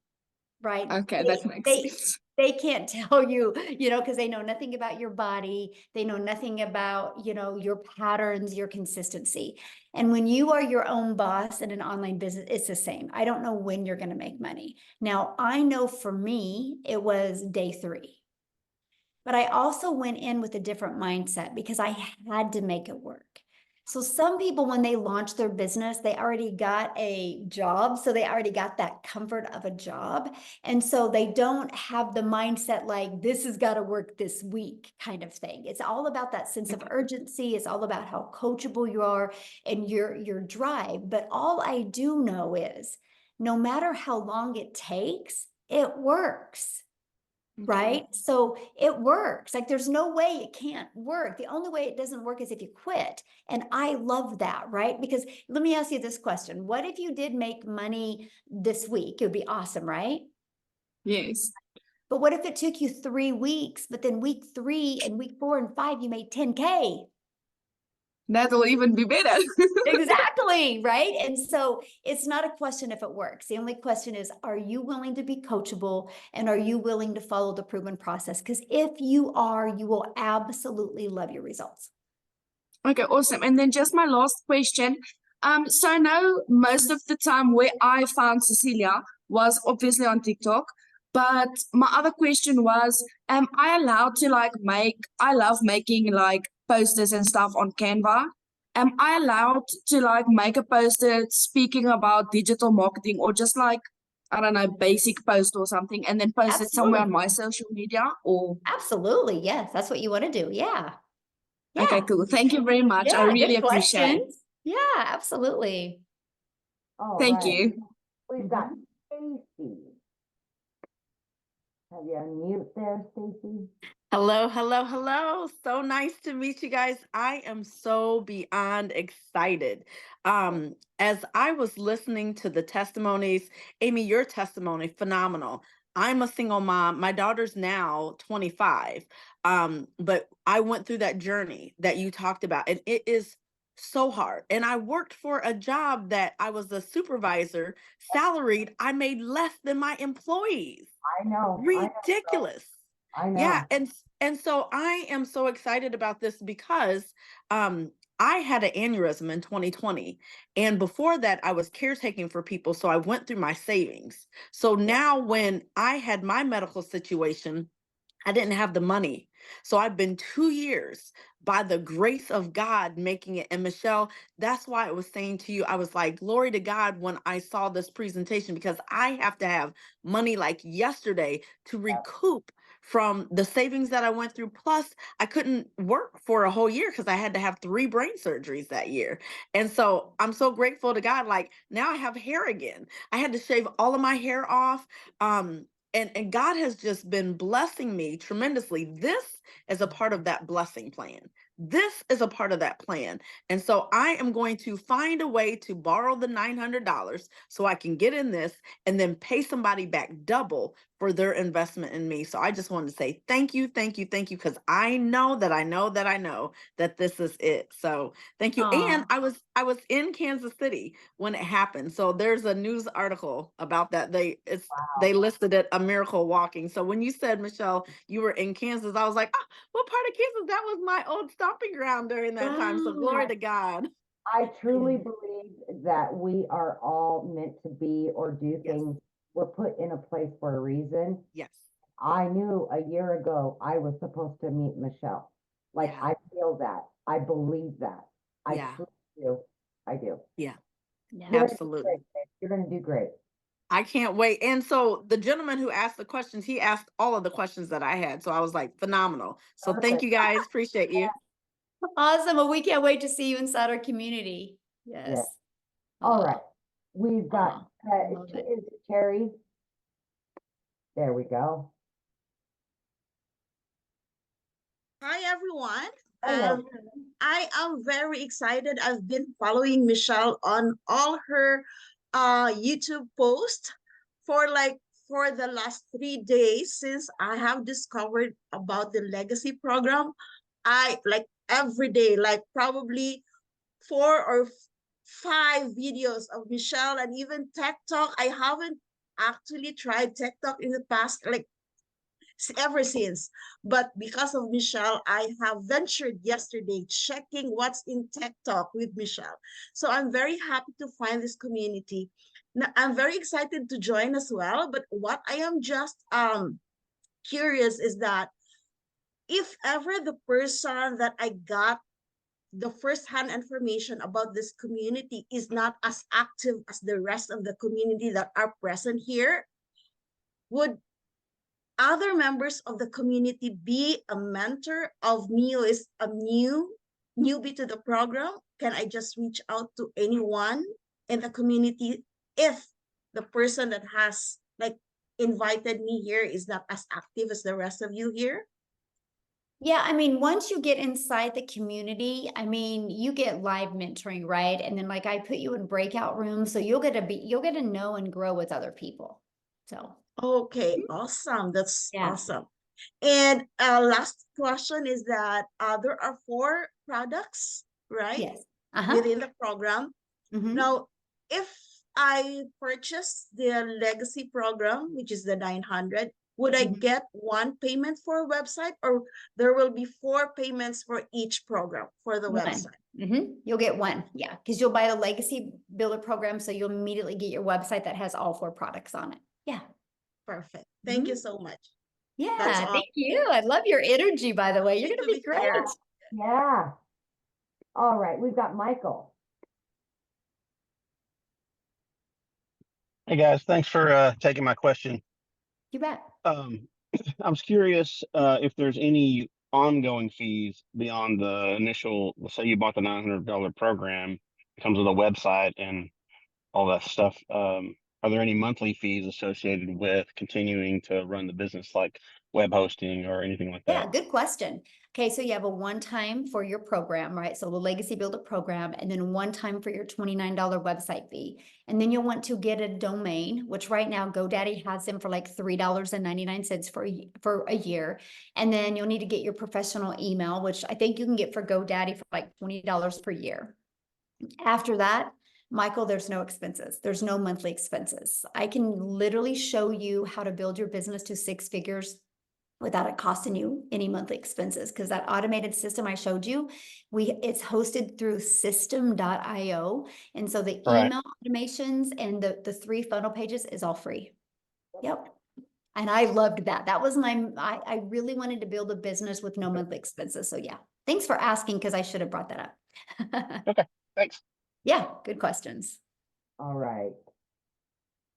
Right?
okay, that makes sense.
They can't tell you, you know, because they know nothing about your body. They know nothing about, you know, your patterns, your consistency. And when you are your own boss in an online business, it's the same. I don't know when you're going to make money. Now, I know for me, it was day 3. But I also went in with a different mindset because I had to make it work. So some people, when they launch their business, they already got a job. So they already got that comfort of a job. And so they don't have the mindset like, this has got to work this week kind of thing. It's all about that sense of urgency. It's all about how coachable you are and your drive. But all I do know is no matter how long it takes, it works. Right? So it works. Like there's no way it can't work. The only way it doesn't work is if you quit. And I love that, right? Because let me ask you this question. What if you did make money this week? It would be awesome, right?
Yes.
But what if it took you 3 weeks, but then week 3 and week 4 and 5, you made 10K?
That'll even be better.
Exactly, right? And so it's not a question if it works. The only question is, are you willing to be coachable and are you willing to follow the proven process? Because if you are, you will absolutely love your results.
Okay, awesome. And then just my last question. So I know most of the time where I found Cecilia was obviously on TikTok, but my other question was, am I allowed to like I love making like posters and stuff on Canva. Am I allowed to like make a poster speaking about digital marketing or just like, I don't know, basic post or something and then post it somewhere on my social media or?
Absolutely. Yes. That's what you want to do. Yeah.
Okay, cool. Thank you very much. I
Yeah,
really
good
appreciate it.
questions. Yeah, absolutely.
All
Thank
right.
you.
We've got Stacy. Have you unmute there, Stacy?
Hello, hello, hello. So nice to meet you guys. I am so beyond excited. As I was listening to the testimonies, Amy, your testimony, phenomenal. I'm a single mom. My daughter's now 25. But I went through that journey that you talked about, and it is so hard. And I worked for a job that I was a supervisor, salaried. I made less than my employees.
I know.
Ridiculous.
I know.
Yeah, and so I am so excited about this because I had an aneurysm in 2020, and before that I was caretaking for people, so I went through my savings. So now when I had my medical situation, I didn't have the money. So I've been 2 years by the grace of God making it. And Michelle, that's why I was saying to you, I was like, glory to God when I saw this presentation, because I have to have money like yesterday to recoup from the savings that I went through. Plus, I couldn't work for a whole year because I had to have 3 brain surgeries that year. And so I'm so grateful to God. Like now I have hair again. I had to shave all of my hair off. And God has just been blessing me tremendously. This is a part of that blessing plan. This is a part of that plan. And so I am going to find a way to borrow the $900 so I can get in this and then pay somebody back double for their investment in me. So I just wanted to say thank you, thank you, thank you, because I know that this is it. So thank you. And I was in Kansas City when it happened. So there's a news article about that. They listed it a miracle walking. So when you said, Michelle, you were in Kansas, I was like, oh, what part of Kansas? That was my old stomping ground during that time. So glory to God.
I truly believe that we are all meant to be or do things. We're put in a place for a reason.
Yes.
I knew a year ago I was supposed to meet Michelle. Like I feel that. I believe that. I truly do. I do.
Yeah.
You're
Absolutely.
You're going to do great.
I can't wait. And so the gentleman who asked the questions, he asked all of the questions that I had. So I was like, phenomenal. So thank you guys. Appreciate you.
Awesome. Well, we can't wait to see you inside our community. Yes.
All right. We've got, is it Terry? There we go.
Hi, everyone.
Hello.
I am very excited. I've been following Michelle on all her YouTube posts for the last 3 days since I have discovered about the legacy program. I like every day, like probably 4 or 5 videos of Michelle and even Tech Talk. I haven't actually tried Tech Talk in the past, like ever since. But because of Michelle, I have ventured yesterday checking what's in Tech Talk with Michelle. So I'm very happy to find this community. Now, I'm very excited to join as well. But what I am just curious is that if ever the person that I got the first-hand information about this community is not as active as the rest of the community that are present here, would other members of the community be a mentor of me who is a newbie to the program? Can I just reach out to anyone in the community if the person that has like invited me here is not as active as the rest of you here?
Yeah, I mean, once you get inside the community, I mean, you get live mentoring, right? And then like I put you in breakout rooms, so you'll get to know and grow with other people. So
Okay, awesome. That's
yeah.
awesome. And last question is that there are 4 products, right?
Yes. Uh-huh.
Within the program.
Mhm.
Now, if I purchase the legacy program, which is the 900, would I
Mhm.
get one payment for a website, or there will be 4 payments for each program for the
One.
website?
You'll get one, yeah, because you'll buy the Legacy Builder program, so you'll immediately get your website that has all 4 products on it. Yeah.
Perfect. Thank you so much.
Yeah,
That's all.
thank you. I love your energy, by the way. You're
Need
gonna
to
be
be
great.
fair.
Yeah. All right, we've got Michael.
Hey guys, thanks for taking my question.
You bet.
I was curious if there's any ongoing fees beyond the initial, let's say you bought the $900 program, it comes with a website and all that stuff. Are there any monthly fees associated with continuing to run the business, like web hosting or anything like
Yeah,
that?
good question. Okay, so you have a one-time for your program, right? So the Legacy Builder program, and then one time for your $29 website fee. And then you'll want to get a domain, which right now GoDaddy has them for like $3.99 for a year. And then you'll need to get your professional email, which I think you can get for GoDaddy for like $20 per year. After that, Michael, there's no expenses. There's no monthly expenses. I can literally show you how to build your business to 6 figures without it costing you any monthly expenses, because that automated system I showed you, it's hosted through system.io. And so the
Right.
email automations and the 3 funnel pages is all free. Yep. And I loved that. That was I really wanted to build a business with no monthly expenses. So yeah, thanks for asking, because I should have brought that up.
Okay, thanks.
Yeah, good questions.
All right.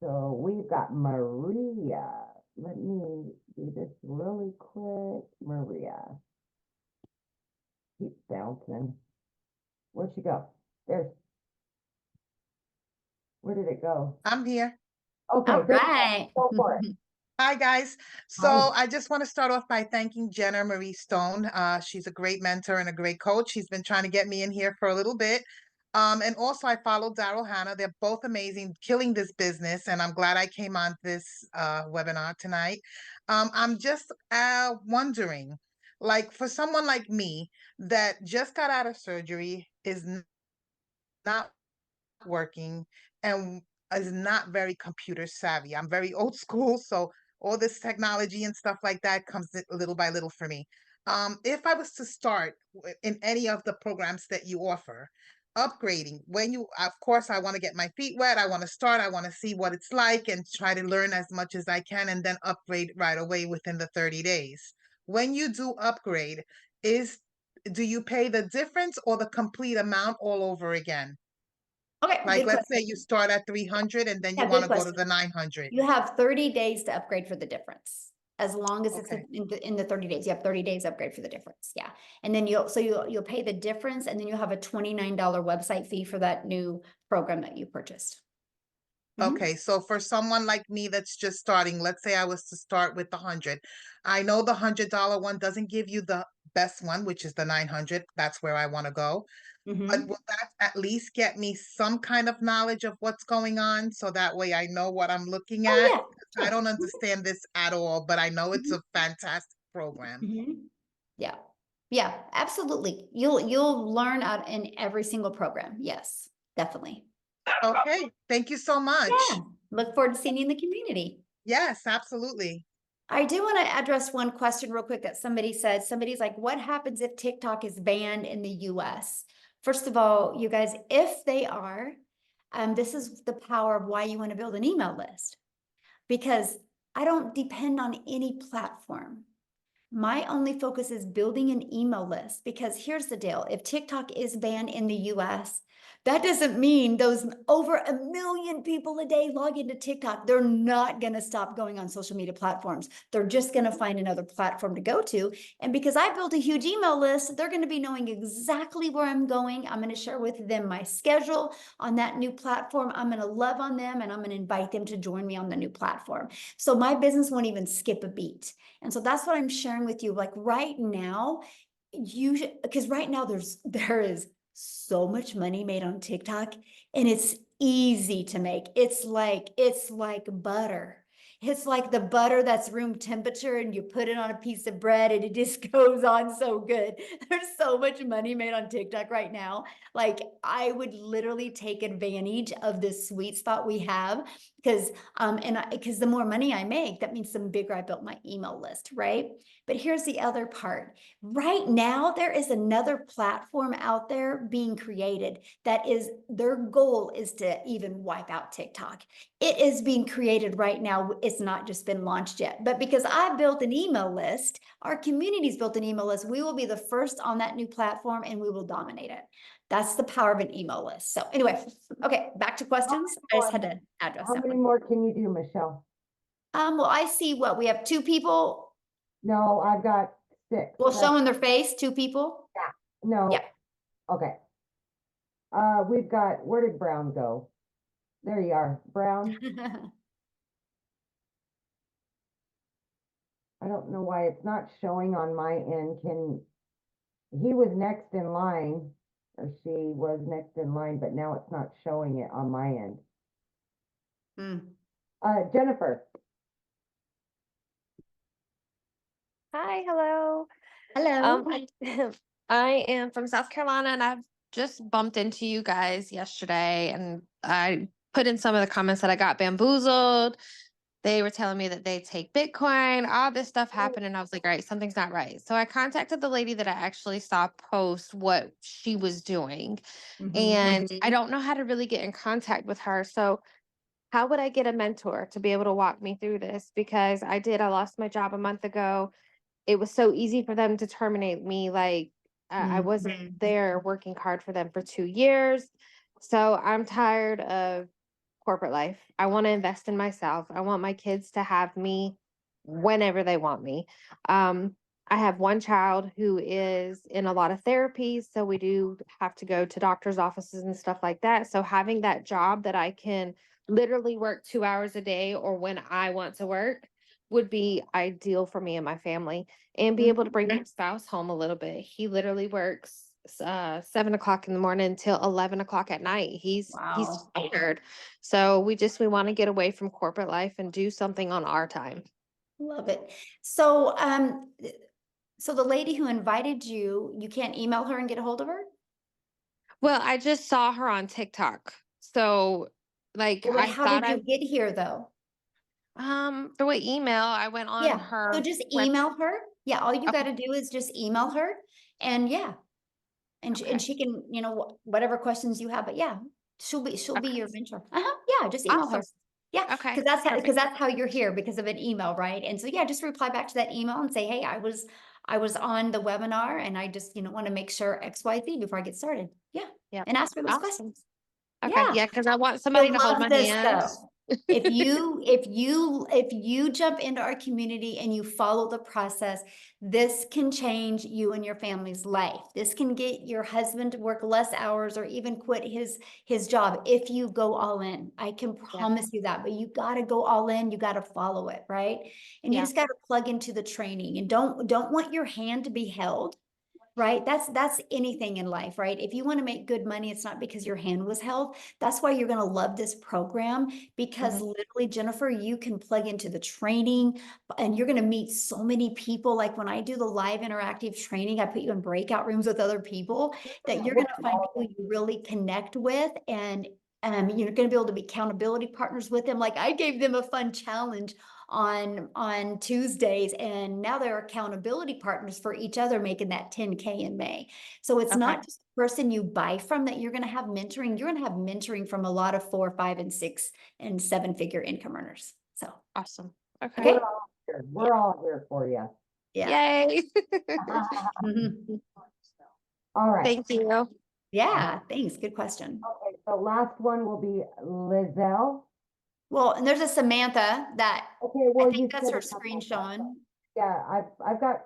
So we've got Maria. Let me do this really quick. Maria. Keep bouncing. Where'd she go? Where did it go?
I'm here.
Okay,
All
good.
right.
Go for it.
Hi, guys. So
Hi.
I just want to start off by thanking Jenna Marie Stone. She's a great mentor and a great coach. She's been trying to get me in here for a little bit. And also I follow Daryl Hannah. They're both amazing, killing this business. And I'm glad I came on this webinar tonight. I'm just wondering, like for someone like me that just got out of surgery, is not working, and is not very computer savvy. I'm very old school, so all this technology and stuff like that comes little by little for me. If I was to start in any of the programs that you offer, upgrading, of course, I want to get my feet wet. I want to start. I want to see what it's like and try to learn as much as I can, and then upgrade right away within the 30 days. When you do upgrade, do you pay the difference or the complete amount all over again?
Okay,
Like,
good
let's say
question.
you start at 300 and then you
Yeah,
want
good
to go to
question.
the 900.
You have 30 days to upgrade for the difference. As long as it's
Okay.
in the 30 days, you have 30 days upgrade for the difference. Yeah. And then you'll pay the difference, and then you'll have a $29 website fee for that new program that you purchased. Mhm.
Okay, so for someone like me that's just starting, let's say I was to start with the 100. I know the $100 one doesn't give you the best one, which is the 900. That's where I want to go. But
Mhm.
will that at least get me some kind of knowledge of what's going on so that way I know what I'm looking
Oh,
at?
yeah,
'Cause I
sure.
don't understand this at all, but I know it's
Mhm.
a fantastic program.
Mhm. Yeah. Yeah, absolutely. You'll learn out in every single program. Yes, definitely.
Okay, thank you so much.
Yeah. Look forward to seeing you in the community.
Yes, absolutely.
I do want to address one question real quick that somebody said. Somebody's like, what happens if TikTok is banned in the US? First of all, you guys, if they are, this is the power of why you want to build an email list. Because I don't depend on any platform. My only focus is building an email list because here's the deal. If TikTok is banned in the US, that doesn't mean those over 1 million people a day log into TikTok. They're not going to stop going on social media platforms. They're just going to find another platform to go to. And because I built a huge email list, they're going to be knowing exactly where I'm going. I'm going to share with them my schedule on that new platform. I'm going to love on them and I'm going to invite them to join me on the new platform. So my business won't even skip a beat. And so that's what I'm sharing with you. Like right now, because right now there is so much money made on TikTok and it's easy to make. It's like butter. It's like the butter that's room temperature and you put it on a piece of bread and it just goes on so good. There's so much money made on TikTok right now. Like I would literally take advantage of this sweet spot we have because because the more money I make, that means the bigger I built my email list, right? But here's the other part. Right now, there is another platform out there being created that is their goal is to even wipe out TikTok. It is being created right now. It's not just been launched yet, but because I built an email list, our community's built an email list, we will be the first on that new platform and we will dominate it. That's the power of an email list. So anyway, okay, back to questions. I just had to address
How
that
many
one.
more can you do, Michelle?
Well, I see what we have 2 people.
No, I've got 6.
Well,
That's-
showing their face, 2 people.
No.
Yeah.
Okay. We've got, where did Brown go? There you are, Brown. I don't know why it's not showing on my end. He was next in line, or she was next in line, but now it's not showing it on my end. Jennifer.
Hi, hello.
Hello.
I am from South Carolina and I've just bumped into you guys yesterday and I put in some of the comments that I got bamboozled. They were telling me that they take Bitcoin, all this stuff happened, and I was like, all right, something's not right. So I contacted the lady that I actually saw post what she was doing. And I don't know how to really get in contact with her. So how would I get a mentor to be able to walk me through this? Because I lost my job a month ago. It was so easy for them to terminate me. Like I wasn't there working hard for them for 2 years. So I'm tired of corporate life. I want to invest in myself. I want my kids to have me whenever they want me. I have one child who is in a lot of therapies, so we do have to go to doctor's offices and stuff like that. So having that job that I can literally work 2 hours a day or when I want to work would be ideal for me and my family, and be able to bring my spouse home a little bit. He literally works 7 o'clock in the morning till 11 o'clock at night. He's
Wow.
tired. So we want to get away from corporate life and do something on our time.
Love it. So, so the lady who invited you, you can't email her and get a hold of her?
Well, I just saw her on TikTok. So like
Well,
I
how
thought
did you get here though?
through an email, I went on
Yeah,
her
so just
web-
email her. Yeah, all you
Okay.
gotta do is just email her and yeah. And
Okay.
she can, whatever questions you have, but yeah, she'll be
Okay.
your mentor. Yeah, just email her.
Awesome.
Yeah,
Okay.
because that's
Perfect.
how you're here, because of an email, right? And so yeah, just reply back to that email and say, hey, I was on the webinar and I just, want to make sure XYZ before I get started. Yeah.
Yeah.
And ask her those
Awesome.
questions.
Okay.
Yeah.
Yeah, because I want somebody
You'll
to hold my
love this
hand.
though. If you jump into our community and you follow the process, this can change you and your family's life. This can get your husband to work less hours or even quit his job if you go all in. I can promise you that, but you got to go all in. You got to follow it, right? And you
Yeah.
just got to plug into the training and don't want your hand to be held. Right? That's anything in life, right? If you want to make good money, it's not because your hand was held. That's why you're going to love this program, because literally, Jennifer, you can plug into the training and you're going to meet so many people. Like when I do the live interactive training, I put you in breakout rooms with other people that you're going to find people you really connect with, and you're going to be able to be accountability partners with them. Like I gave them a fun challenge on Tuesdays, and now they're accountability partners for each other, making that 10K in May. So it's not just the person you buy from that you're going to have mentoring. You're going to have mentoring from a lot of 4, 5, and 6 and 7-figure income earners. So
Awesome. Okay.
okay.
We're all here for you.
Yeah.
Yay.
All right.
Thank you.
Yeah. Thanks. Good question.
Okay, so last one will be Lizelle.
Well, and there's a Samantha that
Okay, well,
I think that's
said
her
a couple
screen
of times.
showing.
Yeah, I've got,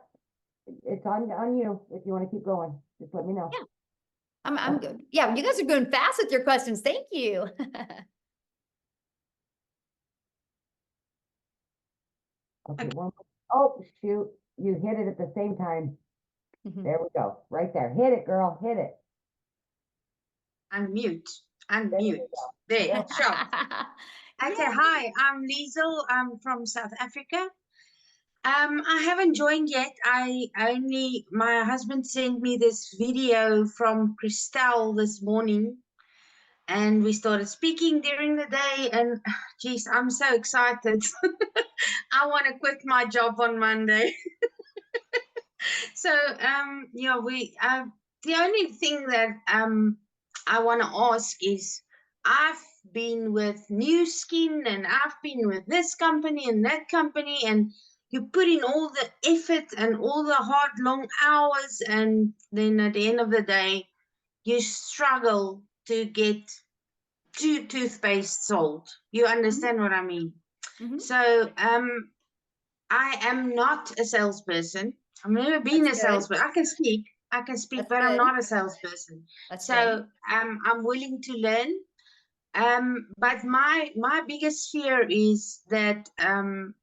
it's on you if you want to keep going. Just let me know.
Yeah. I'm good. Yeah, you guys are going fast with your questions. Thank you.
Okay, oh, shoot, you hit it at the same time. There we go, right there. Hit it, girl, hit it.
Unmute.
There you
There,
go.
sure. Okay, hi, I'm Liesel. I'm from South Africa. I haven't joined yet. My husband sent me this video from Christelle this morning, and we started speaking during the day, and geez, I'm so excited. I want to quit my job on Monday. So, the only thing that I want to ask is, I've been with New Skin and I've been with this company and that company, and you put in all the effort and all the hard, long hours, and then at the end of the day, you struggle to get 2 toothpaste sold. You understand what I mean? So, I am not a salesperson. I've never been a salesperson. I can speak, but I'm not a salesperson. So I'm willing to learn. But my biggest fear is that am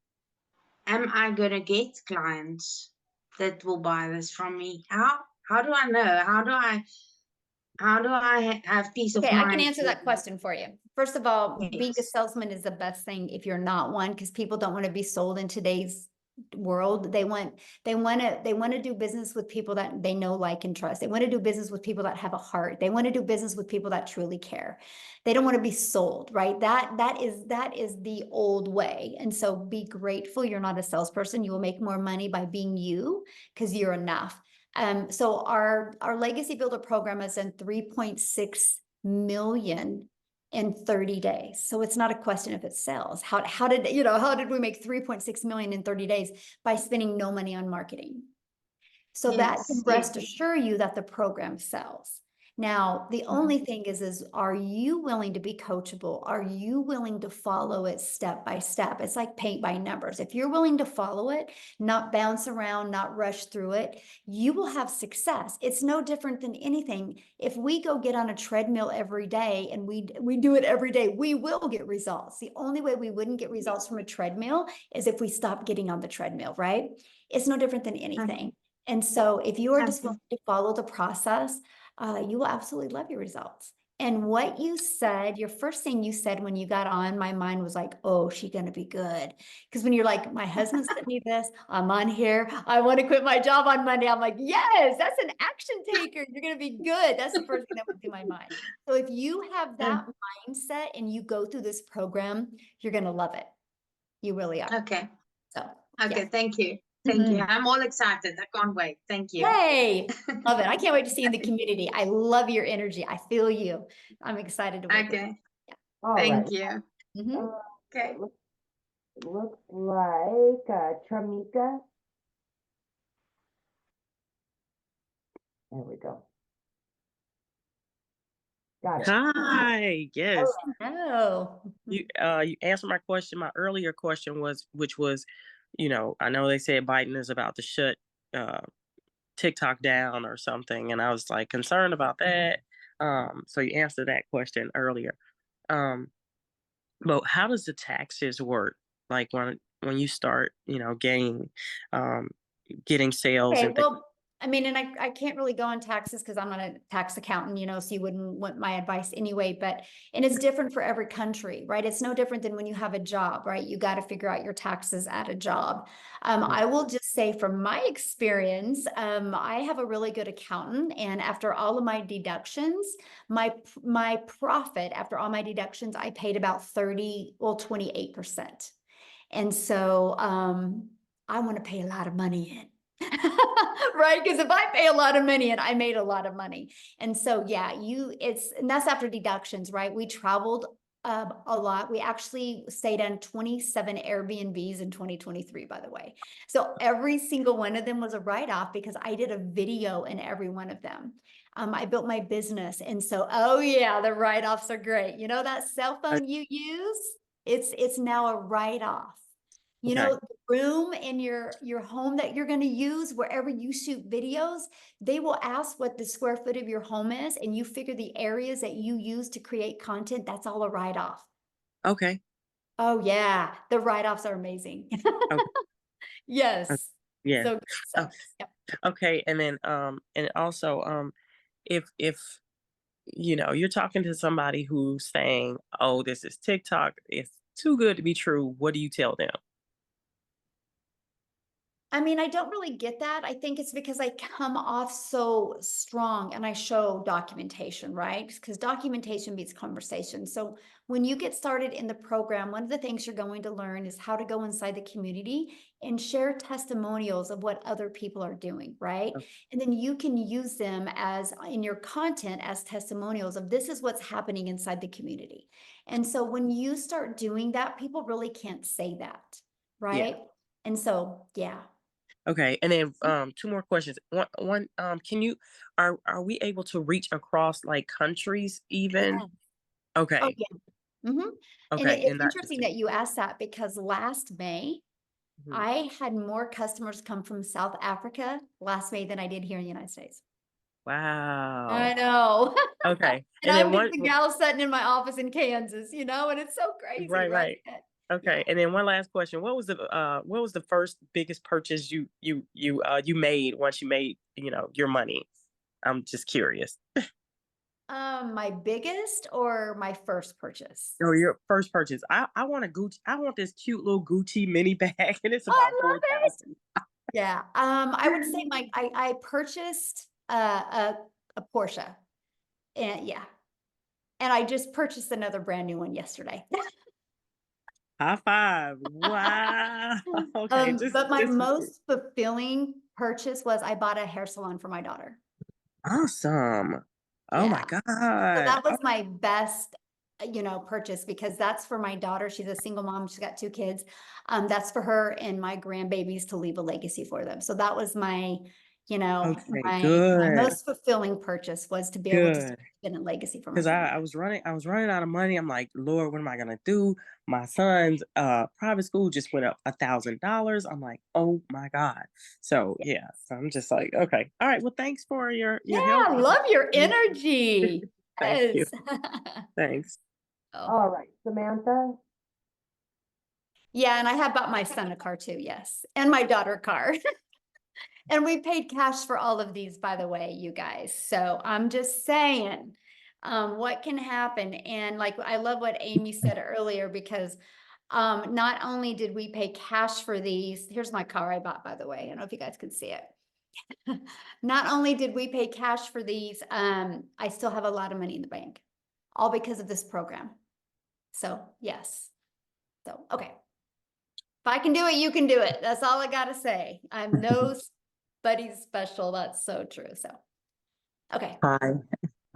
I gonna get clients that will buy this from me? How do I know? How do I have peace of
Okay,
mind?
I can answer that question for you. First of all, being a
Yes.
salesman is the best thing if you're not one, because people don't want to be sold in today's world. They want to do business with people that they know, like, and trust. They want to do business with people that have a heart. They want to do business with people that truly care. They don't want to be sold, right? That is the old way. And so be grateful you're not a salesperson. You will make more money by being you, because you're enough. So our Legacy Builder program has done 3.6 million in 30 days. So it's not a question if it sells. How did we make 3.6 million in 30 days? By spending no money on marketing. So that can rest assure you that the program sells. Now, the only thing is are you willing to be coachable? Are you willing to follow it step by step? It's like paint by numbers. If you're willing to follow it, not bounce around, not rush through it, you will have success. It's no different than anything. If we go get on a treadmill every day and we do it every day, we will get results. The only way we wouldn't get results from a treadmill is if we stop getting on the treadmill, right? It's no different than anything. And so if you are just willing to follow the process, you will absolutely love your results. And what you said, your first thing you said when you got on, my mind was like, oh, she's going to be good. Because when you're like, my husband sent me this, I'm on here, I want to quit my job on Monday. I'm like, yes, that's an action taker. You're going to be good. That's the first thing that went through my mind. So if you have that mindset and you go through this program, you're going to love it. You really are.
Okay.
So,
okay.
yeah.
Thank you. Thank you. I'm all excited. I can't wait. Thank you.
Yay! Love it. I can't wait to see you in the community. I love your energy. I feel you. I'm excited to work with you.
All
Thank
right.
you. Okay.
Looks like Tramika. There we go. Got it.
Hi, yes.
Oh,
You answered my question. My earlier question which was, I know they said Biden is about to shut uh TikTok down or something, and I was like concerned about that. So you answered that question earlier. Um, but how does the taxes work? Like when you start, um getting sales
okay.
and things.
Well, I mean, and I can't really go on taxes because I'm not a tax accountant, so you wouldn't want my advice anyway, and it's different for every country, right? It's no different than when you have a job, right? You got to figure out your taxes at a job. I will just say from my experience, I have a really good accountant, and after all of my deductions, my profit after all my deductions, I paid about 28%. And so I want to pay a lot of money in. Right? Because if I pay a lot of money and I made a lot of money. And so, yeah, and that's after deductions, right? We traveled a lot. We actually stayed on 27 Airbnbs in 2023, by the way. So every single one of them was a write-off because I did a video in every one of them. I built my business. And so, oh yeah, the write-offs are great. That cell phone you use, it's now a write-off. The room in your home that you're going to use wherever you shoot videos, they will ask what the square foot of your home is, and you figure the areas that you use to create content, that's all a write-off.
Okay.
Oh yeah, the write-offs are amazing.
Okay.
Yes.
Yeah.
So, yep.
Okay. And then and also if you're talking to somebody who's saying, oh, this is TikTok, it's too good to be true, what do you tell them?
I mean, I don't really get that. I think it's because I come off so strong and I show documentation, right? Because documentation beats conversation. So when you get started in the program, one of the things you're going to learn is how to go inside the community and share testimonials of what other people are doing, right? And then you can use them as in your content as testimonials of this is what's happening inside the community. And so when you start doing that, people really can't say that, right? And so, yeah.
Okay, and then two more questions. One, are we able to reach across like countries even?
Yeah.
Okay.
Oh, yeah. And
Okay,
it's
and that
interesting that you asked that because last May,
Mhm.
I had more customers come from South Africa last May than I did here in the United States. I
Wow.
know.
Okay,
And
and
I'm
then
just a gal sitting in my office in Kansas, and it's so crazy,
right.
right?
Okay, and then one last question. What was the first biggest purchase you made once you made, your money? I'm just curious.
My biggest or my first purchase?
Or your first purchase. I want I want this cute little Gucci mini bag, and it's about
I love it.
4,000.
Yeah. I would say I purchased a Porsche. And yeah. And I just purchased another brand new one yesterday.
High five. Wow. Okay,
But my most fulfilling purchase was I bought a hair salon for my daughter.
awesome. Oh my
So
God.
that was my best, purchase because that's for my daughter. She's a single mom. She's got 2 kids. That's for her and my grandbabies to leave a legacy for them. So that was my,
Okay,
my
good.
most fulfilling purchase was to be able to
Good.
spend a legacy for my
Because
son.
I was running out of money. I'm like, Lord, what am I gonna do? My son's private school just went up $1,000. I'm like, oh my God. So yeah, so I'm just like, okay, all right. Well, thanks for your
Yeah,
help.
I love your energy.
Thank you.
Yes.
Thanks.
All right, Samantha.
Yeah, and I have bought my son a car too, yes, and my daughter a car. And we paid cash for all of these, by the way, you guys. So I'm just saying, what can happen. And like, I love what Amy said earlier, because not only did we pay cash for these, here's my car I bought, by the way. I don't know if you guys can see it. Not only did we pay cash for these, I still have a lot of money in the bank, all because of this program. So yes. So, okay. If I can do it, you can do it. That's all I got to say. I'm nobody's special. That's so true. So, okay.
Hi,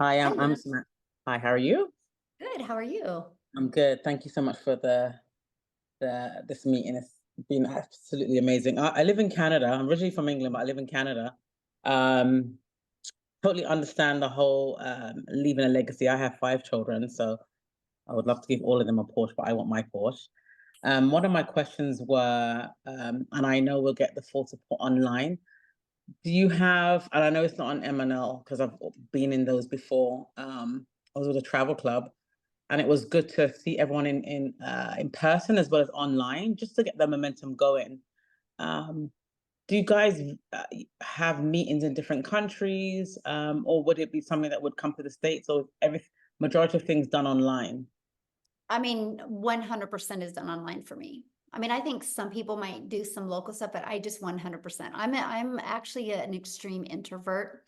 I'm
Hello.
Samantha. Hi, how are you?
Good. How are you?
I'm good. Thank you so much for this meeting. It's been absolutely amazing. I live in Canada. I'm originally from England, but I live in Canada. totally understand the whole leaving a legacy. I have 5 children, so I would love to give all of them a Porsche, but I want my Porsche. One of my questions were, and I know we'll get the full support online. Do you have, and I know it's not on M&L because I've been in those before. I was with a travel club, and it was good to see everyone in person as well as online, just to get the momentum going. Do you guys have meetings in different countries, or would it be something that would come to the States, or majority of things done online?
I mean, 100% is done online for me. I mean, I think some people might do some local stuff, but I just 100%. I'm actually an extreme introvert.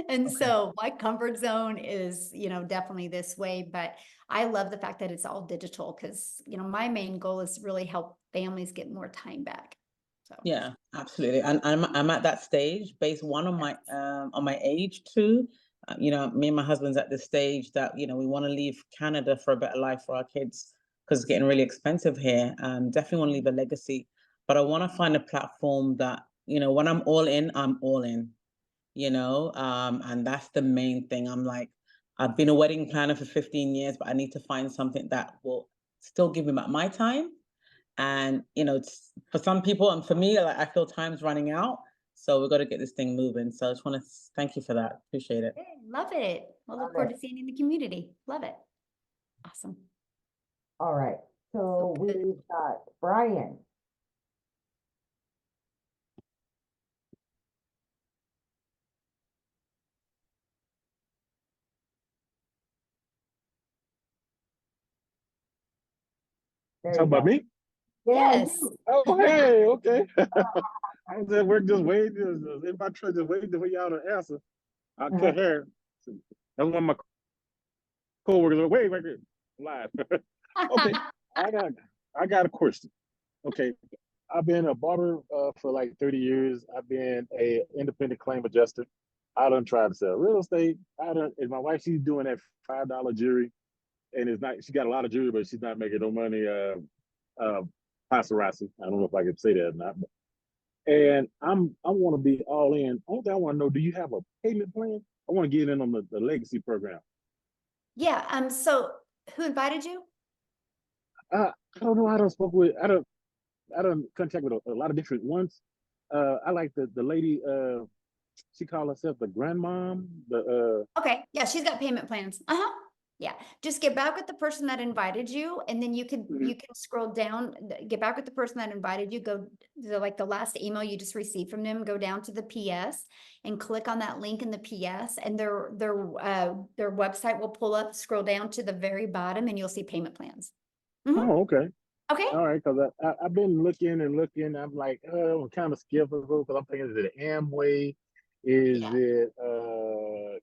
And so my comfort zone is, definitely this way, but I love the fact that it's all digital because, my main goal is to really help families get more time back. So
Yeah, absolutely. And I'm at that stage based on my age too. Me and my husband's at this stage that, we want to leave Canada for a better life for our kids because it's getting really expensive here. Definitely want to leave a legacy, but I want to find a platform that, when I'm all in, I'm all in, and that's the main thing. I'm like, I've been a wedding planner for 15 years, but I need to find something that will still give me back my time. And, it's for some people and for me, like, I feel time's running out. So we've got to get this thing moving. So I just want to thank you for that. Appreciate it.
hey, love it. We'll look forward to seeing you in the community. Love it. Awesome.
All right. So we've got Brian.
Talk about me?
Yes.
Oh, hey, okay. I was at work just waiting, in my truck just waiting for y'all to answer. I cut hair. That's one of my coworkers. Wait, right there, live. Okay, I got a question. Okay, I've been a barber for like 30 years. I've been a independent claim adjuster. I done tried to sell real estate. And my wife, she's doing that $5 jewelry, and it's not. She got a lot of jewelry, but she's not making no money. Paparazzi. I don't know if I can say that or not. And I want to be all in. Only thing I want to know, do you have a payment plan? I want to get in on the legacy program.
Yeah. So who invited you?
I don't know. I don't contact with a lot of different ones. I like the lady. She called herself the grandmom.
Okay. Yeah, she's got payment plans. Uh-huh. Yeah. Just get back with the person that invited you, and then you can scroll down, get back with the person that invited you, go to the last email you just received from them, go down to the PS and click on that link in the PS, and their website will pull up, scroll down to the very bottom, and you'll see payment plans.
Oh, okay.
Okay.
All right, because I've been looking and looking. I'm like, I'm kind of skeptical because I'm thinking, is it Amway? Is it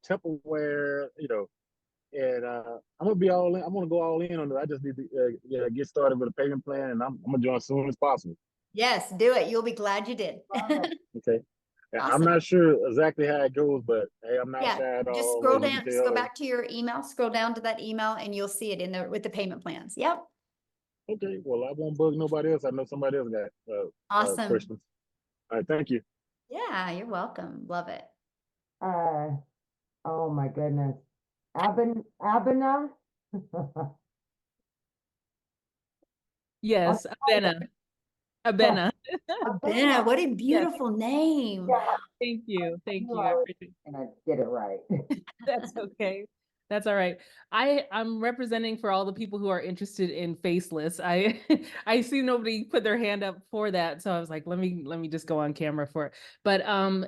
Tupperware? And I'm gonna be all in. I'm gonna go all in on it. I just need to get started with a payment plan, and I'm gonna join as soon as possible.
Yes, do it. You'll be glad you did.
Okay. I'm
Awesome.
not sure exactly how it goes, but hey, I'm not
Yeah,
shy at all.
just scroll down, just go back to your email, scroll down to that email, and you'll see it in there with the payment plans. Yep.
Okay, well, I won't bug nobody else. I know somebody else got
Awesome.
questions. All right, thank you.
Yeah, you're welcome. Love it.
Oh my goodness. Abena?
Yes, Abena. Abena.
Abena, what a beautiful name.
Thank you. Thank you. I appreciate it.
And I get it right.
That's okay. That's all right. I'm representing for all the people who are interested in faceless. I see nobody put their hand up for that, so I was like, let me just go on camera for it. But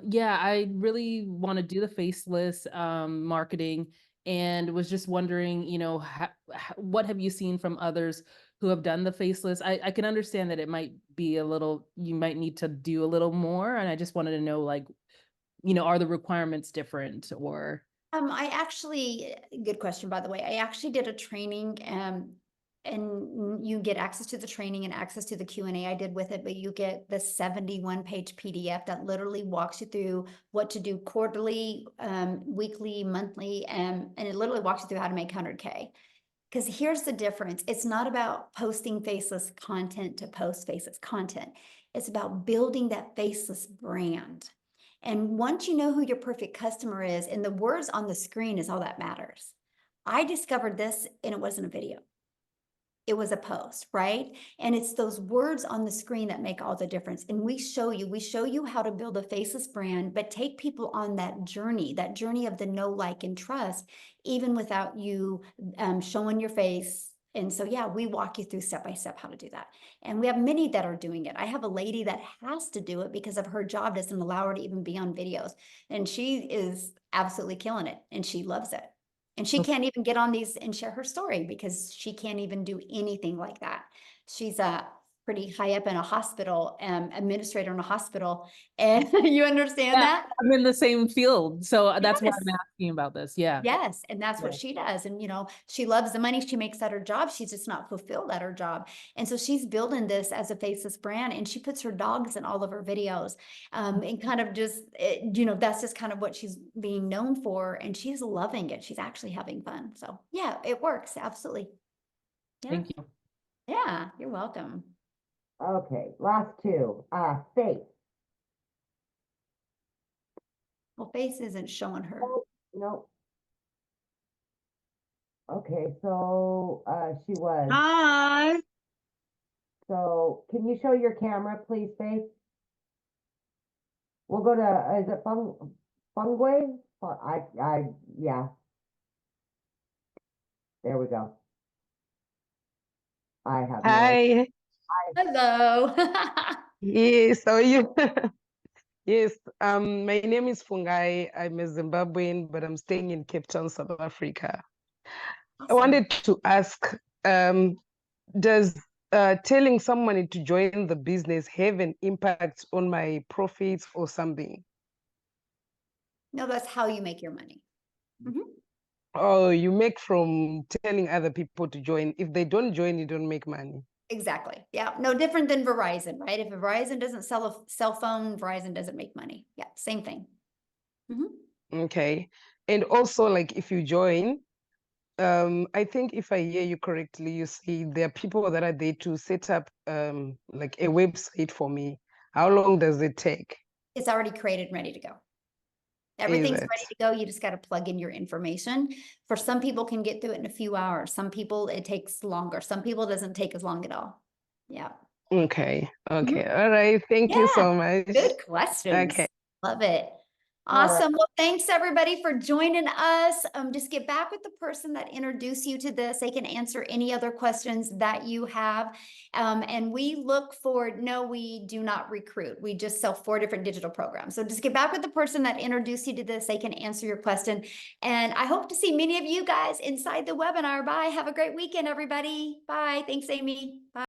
yeah, I really want to do the faceless marketing, and was just wondering, what have you seen from others who have done the faceless? I can understand that it might be you might need to do a little more, and I just wanted to know, like, are the requirements different or?
I actually, good question, by the way. I actually did a training, and you get access to the training and access to the Q&A I did with it, but you get the 71-page PDF that literally walks you through what to do quarterly, weekly, monthly, and it literally walks you through how to make 100K. Because here's the difference. It's not about posting faceless content to post faceless content. It's about building that faceless brand. And once you know who your perfect customer is, and the words on the screen is all that matters. I discovered this and it wasn't a video. It was a post, right? And it's those words on the screen that make all the difference. And we show you how to build a faceless brand, but take people on that journey of the know, like, and trust, even without you showing your face. And so, yeah, we walk you through step by step how to do that. And we have many that are doing it. I have a lady that has to do it because of her job doesn't allow her to even be on videos. And she is absolutely killing it and she loves it. And she can't even get on these and share her story because she can't even do anything like that. She's pretty high up in a hospital, administrator in a hospital. And you understand that?
I'm in the same field. So that's why
Yes.
I'm asking about this. Yeah.
Yes, and that's what she does. And, she loves the money she makes at her job. She's just not fulfilled at her job. And so she's building this as a faceless brand, and she puts her dogs in all of her videos. And kind of just, that's just kind of what she's being known for. And she's loving it. She's actually having fun. So yeah, it works. Absolutely. Yeah.
Thank you.
Yeah, you're welcome.
Okay, last two. Faith.
Well, Face isn't showing her.
No. Okay, so she was.
Hi.
So can you show your camera, please, Faith? We'll go to, is it Fungway? Yeah. There we go. I have no idea.
Hi.
Hello.
Yes, how are you? Yes, my name is Fungai. I'm a Zimbabwean, but I'm staying in Cape Town, South Africa. I wanted to ask, does telling someone to join the business have an impact on my profits or something?
No, that's how you make your money.
Oh, you make from telling other people to join. If they don't join, you don't make money.
Exactly. Yeah. No different than Verizon, right? If Verizon doesn't sell a cell phone, Verizon doesn't make money. Yeah. Same thing.
Okay. And also, like, if you join, I think if I hear you correctly, you say there are people that are there to set up like a website for me. How long does it take?
It's already created and ready to go. Everything's
it?
ready to go. You just got to plug in your information. For some people can get through it in a few hours. Some people it takes longer. Some people it doesn't take as long at all. Yeah.
Okay. Okay. All right. Thank you so much.
Good questions.
Okay.
Love it.
All right.
Awesome. Well, thanks everybody for joining us. Just get back with the person that introduced you to this. They can answer any other questions that you have. And we look for, no, we do not recruit. We just sell 4 different digital programs. So just get back with the person that introduced you to this. They can answer your question. And I hope to see many of you guys inside the webinar. Bye. Have a great weekend, everybody. Bye. Thanks, Amy. Bye.